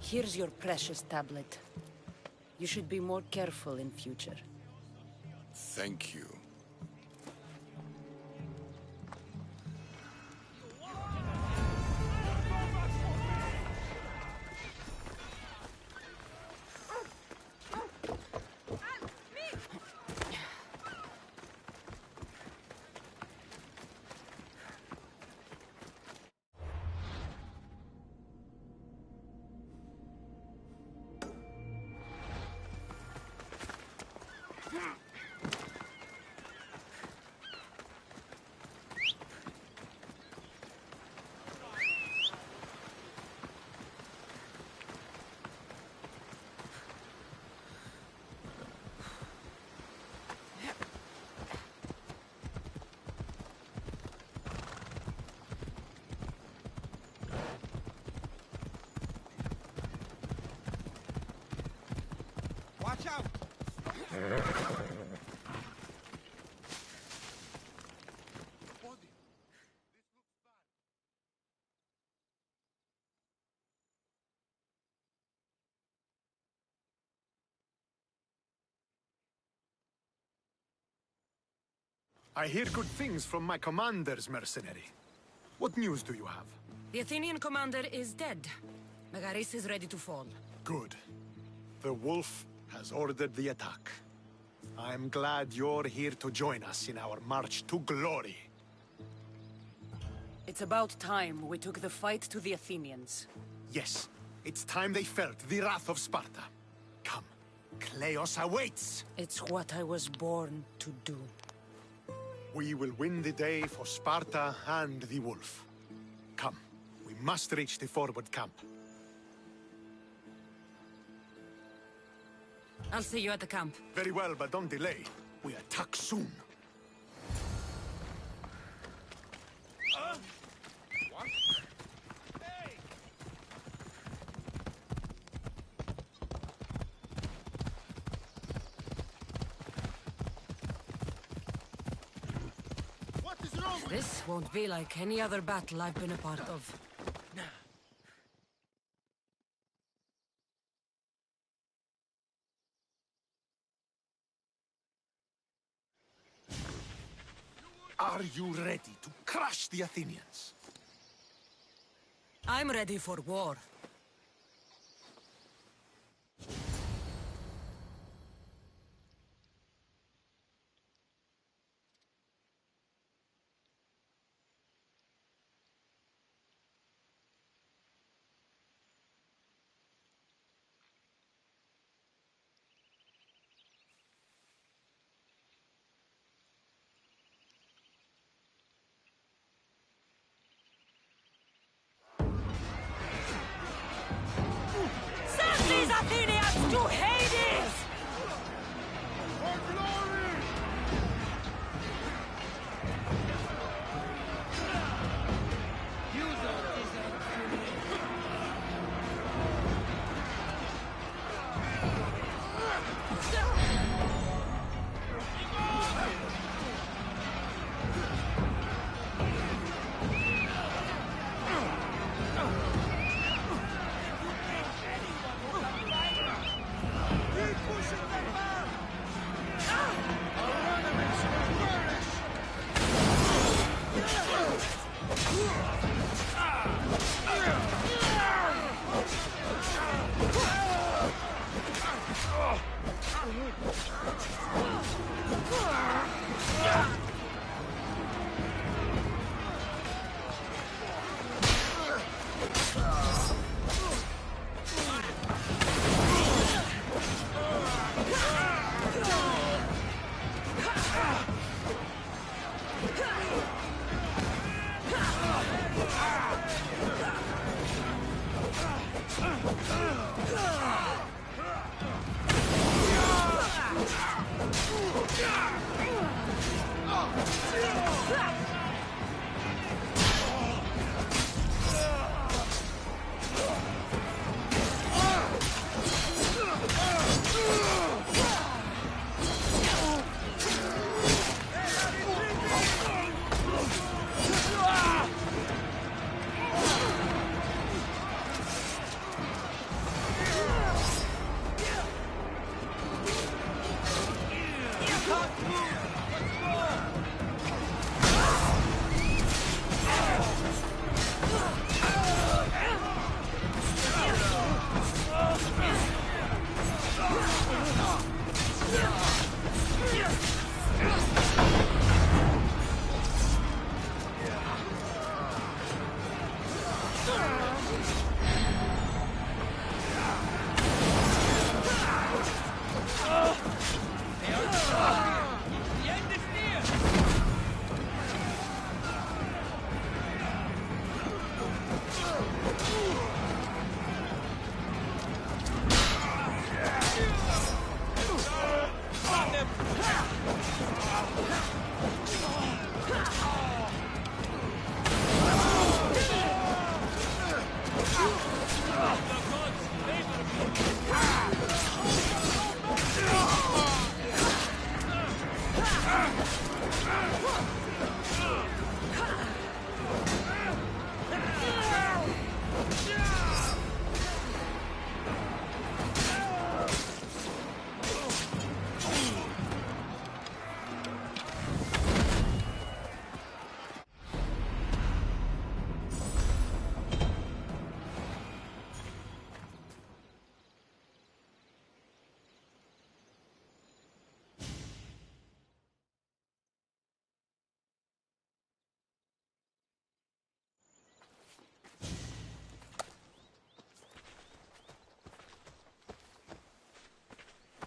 Here's your precious tablet. You should be more careful in future. Thank you. Watch out! I hear good things from my commanders, mercenary. What news do you have? The Athenian commander is dead. Megaris is ready to fall. Good. The wolf has ordered the attack. I'm glad you're here to join us in our march to glory. It's about time we took the fight to the Athenians. Yes, it's time they felt the wrath of Sparta. Come, Kleos awaits! It's what I was born to do. We will win the day for Sparta and the wolf. Come, we must reach the forward camp. I'll see you at the camp. Very well, but don't delay. We attack soon. What? Hey! What is wrong with This won't be like any other battle I've been a part of. Are you ready to crush the Athenians? I'm ready for war. Send these Athenians to Hades! For glory! You don't deserve to live. Keep pushing them back! Our enemies will perish!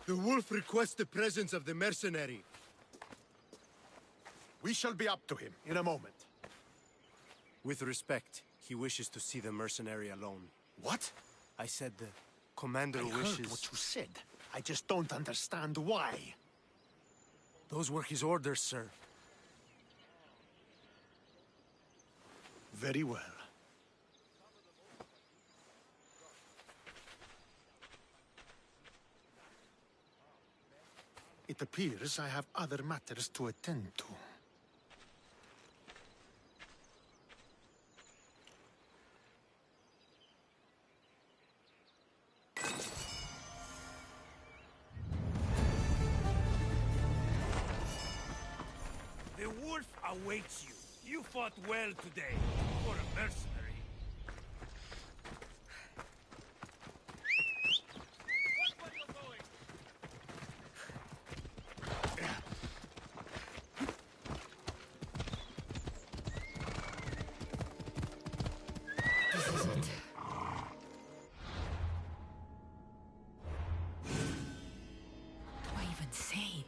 The wolf requests the presence of the mercenary. We shall be up to him in a moment. With respect, he wishes to see the mercenary alone. What? I said the commander I wishes... heard what you said. I just don't understand why. Those were his orders, sir. Very well. It appears I have other matters to attend to. The wolf awaits you. You fought well today, for a mercenary. This is it. What do I even say?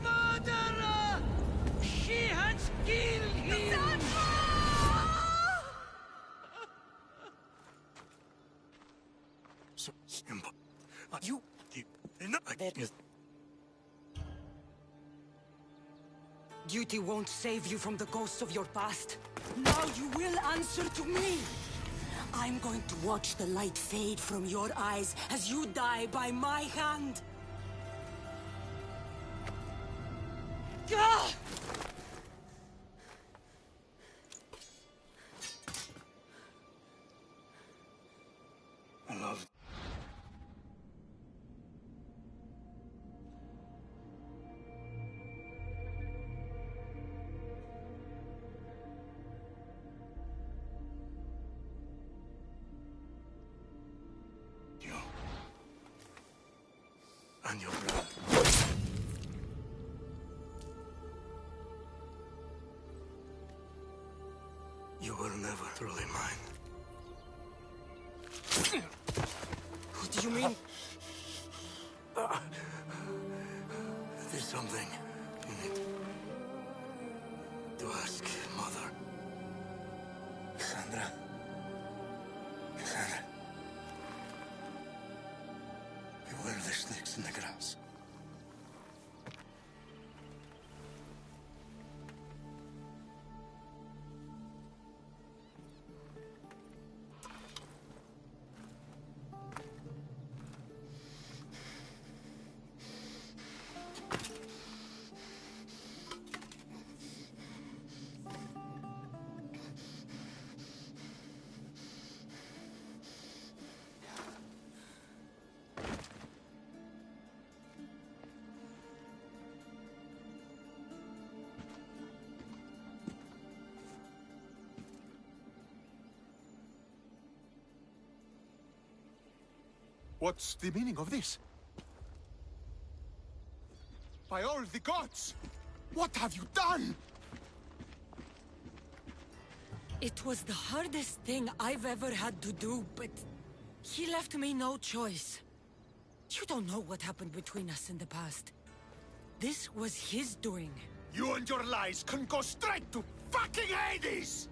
Murderer! She has killed him! So simple. You... There is... Duty won't save you from the ghosts of your past. Now you will answer to me! I'm going to watch the light fade from your eyes as you die by my hand! Ah! I love... you. And your brother. You were never truly mine. What do you mean? There's something you need to ask, Mother. Cassandra. Cassandra. Beware the snakes in the grass. What's the meaning of this? By all the gods! What have you done? It was the hardest thing I've ever had to do, but he left me no choice. You don't know what happened between us in the past. This was his doing. You and your lies can go straight to fucking Hades!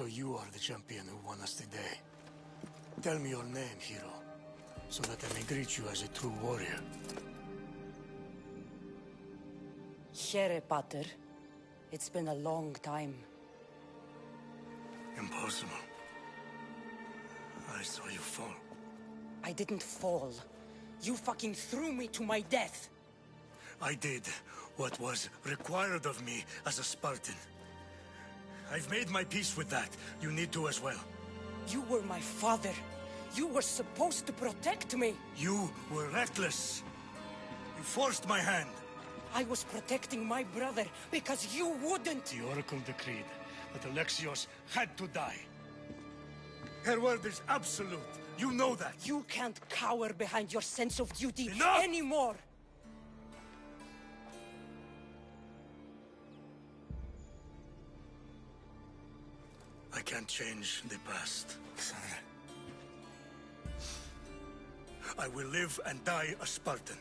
So you are the champion who won us today. Tell me your name, hero, so that I may greet you as a true warrior. Here, Pater. It's been a long time. Impossible. I saw you fall. I didn't fall. You fucking threw me to my death. I did what was required of me as a Spartan. I've made my peace with that. You need to as well. You were my father. You were supposed to protect me. You were reckless. You forced my hand. I was protecting my brother because you wouldn't. The Oracle decreed that Alexios had to die. Her word is absolute. You know that. You can't cower behind your sense of duty Enough! anymore. I can't change the past, Cassandra. I will live and die a Spartan.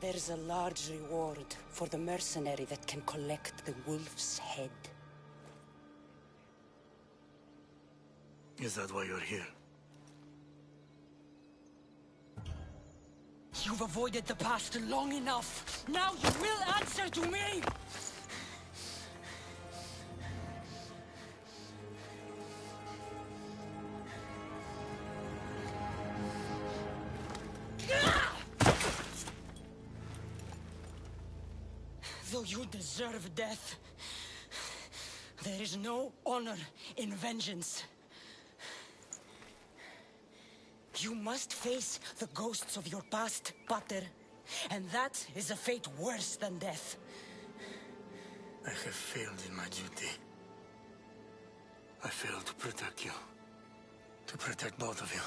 There's a large reward for the mercenary that can collect the wolf's head. Is that why you're here? You've avoided the past long enough. Now you will answer to me! Though you deserve death, there is no honor in vengeance. You must face the ghosts of your past, Pater, and that is a fate worse than death. I have failed in my duty. I failed to protect you. To protect both of you.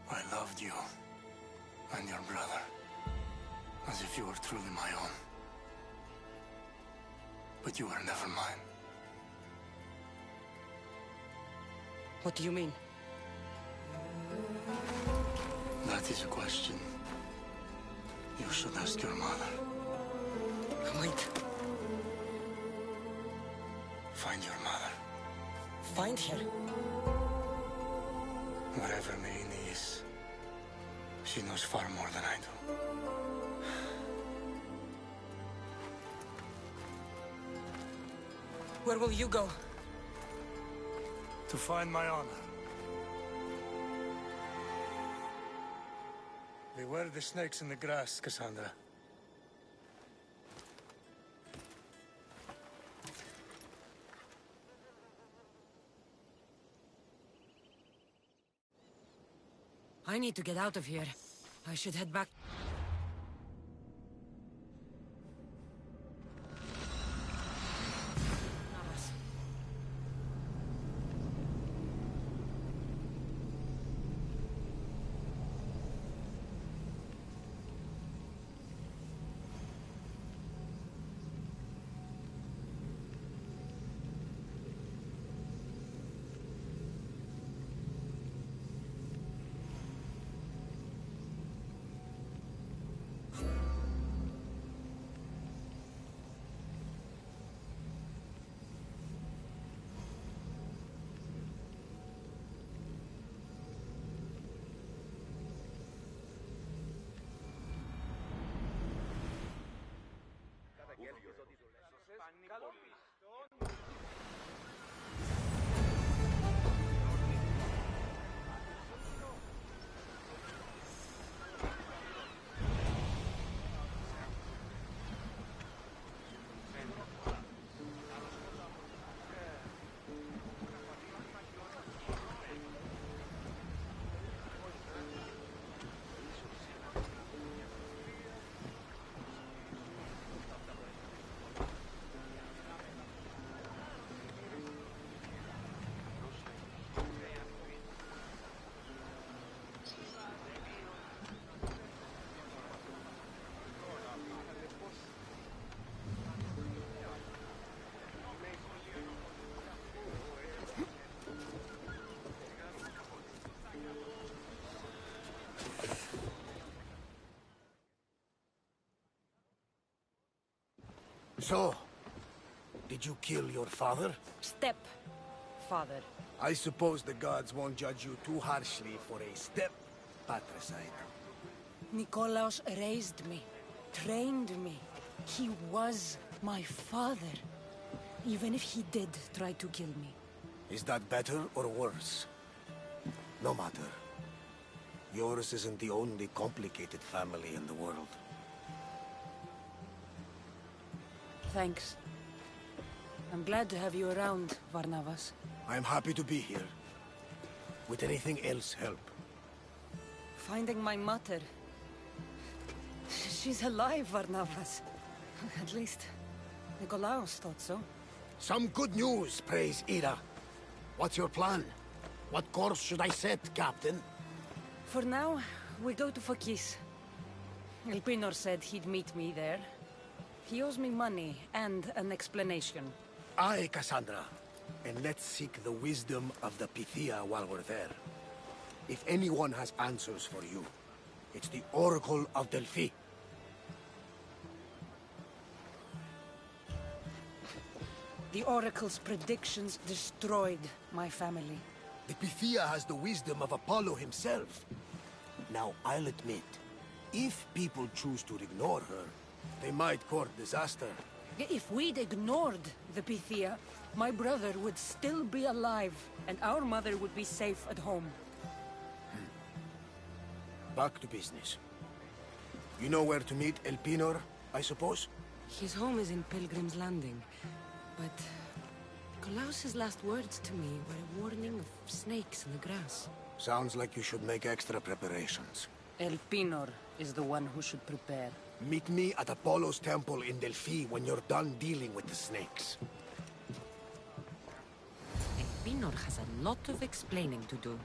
I loved you and your brother as if you were truly my own. But you were never mine. What do you mean? That is a question you should ask your mother. Wait. Find your mother. Find her? Wherever Merini is, she knows far more than I do. Where will you go? To find my honor. Beware the snakes in the grass, Cassandra. I need to get out of here. I should head back. So, did you kill your father? Step-father. I suppose the gods won't judge you too harshly for a step-patricide. Nikolaos raised me, trained me. He was my father. Even if he did try to kill me. Is that better or worse? No matter. Yours isn't the only complicated family in the world. Thanks. I'm glad to have you around, Varnavas. I'm happy to be here. Would anything else help? Finding my mother. She's alive, Varnavas. At least, Nikolaos thought so. Some good news, praise Ira. What's your plan? What course should I set, Captain? For now, we go to Phokis. Elpinor said he'd meet me there. He owes me money and an explanation. Aye, Cassandra. And let's seek the wisdom of the Pythia while we're there. If anyone has answers for you, it's the Oracle of Delphi. The Oracle's predictions destroyed my family. The Pythia has the wisdom of Apollo himself. Now, I'll admit, if people choose to ignore her, they might court disaster. If we'd ignored the Pythia, my brother would still be alive, and our mother would be safe at home. Back to business. You know where to meet Elpinor, I suppose? His home is in Pilgrim's Landing, but Nikolaos' last words to me were a warning of snakes in the grass. Sounds like you should make extra preparations. Elpinor is the one who should prepare. Meet me at Apollo's temple in Delphi when you're done dealing with the snakes. Elpinor has a lot of explaining to do.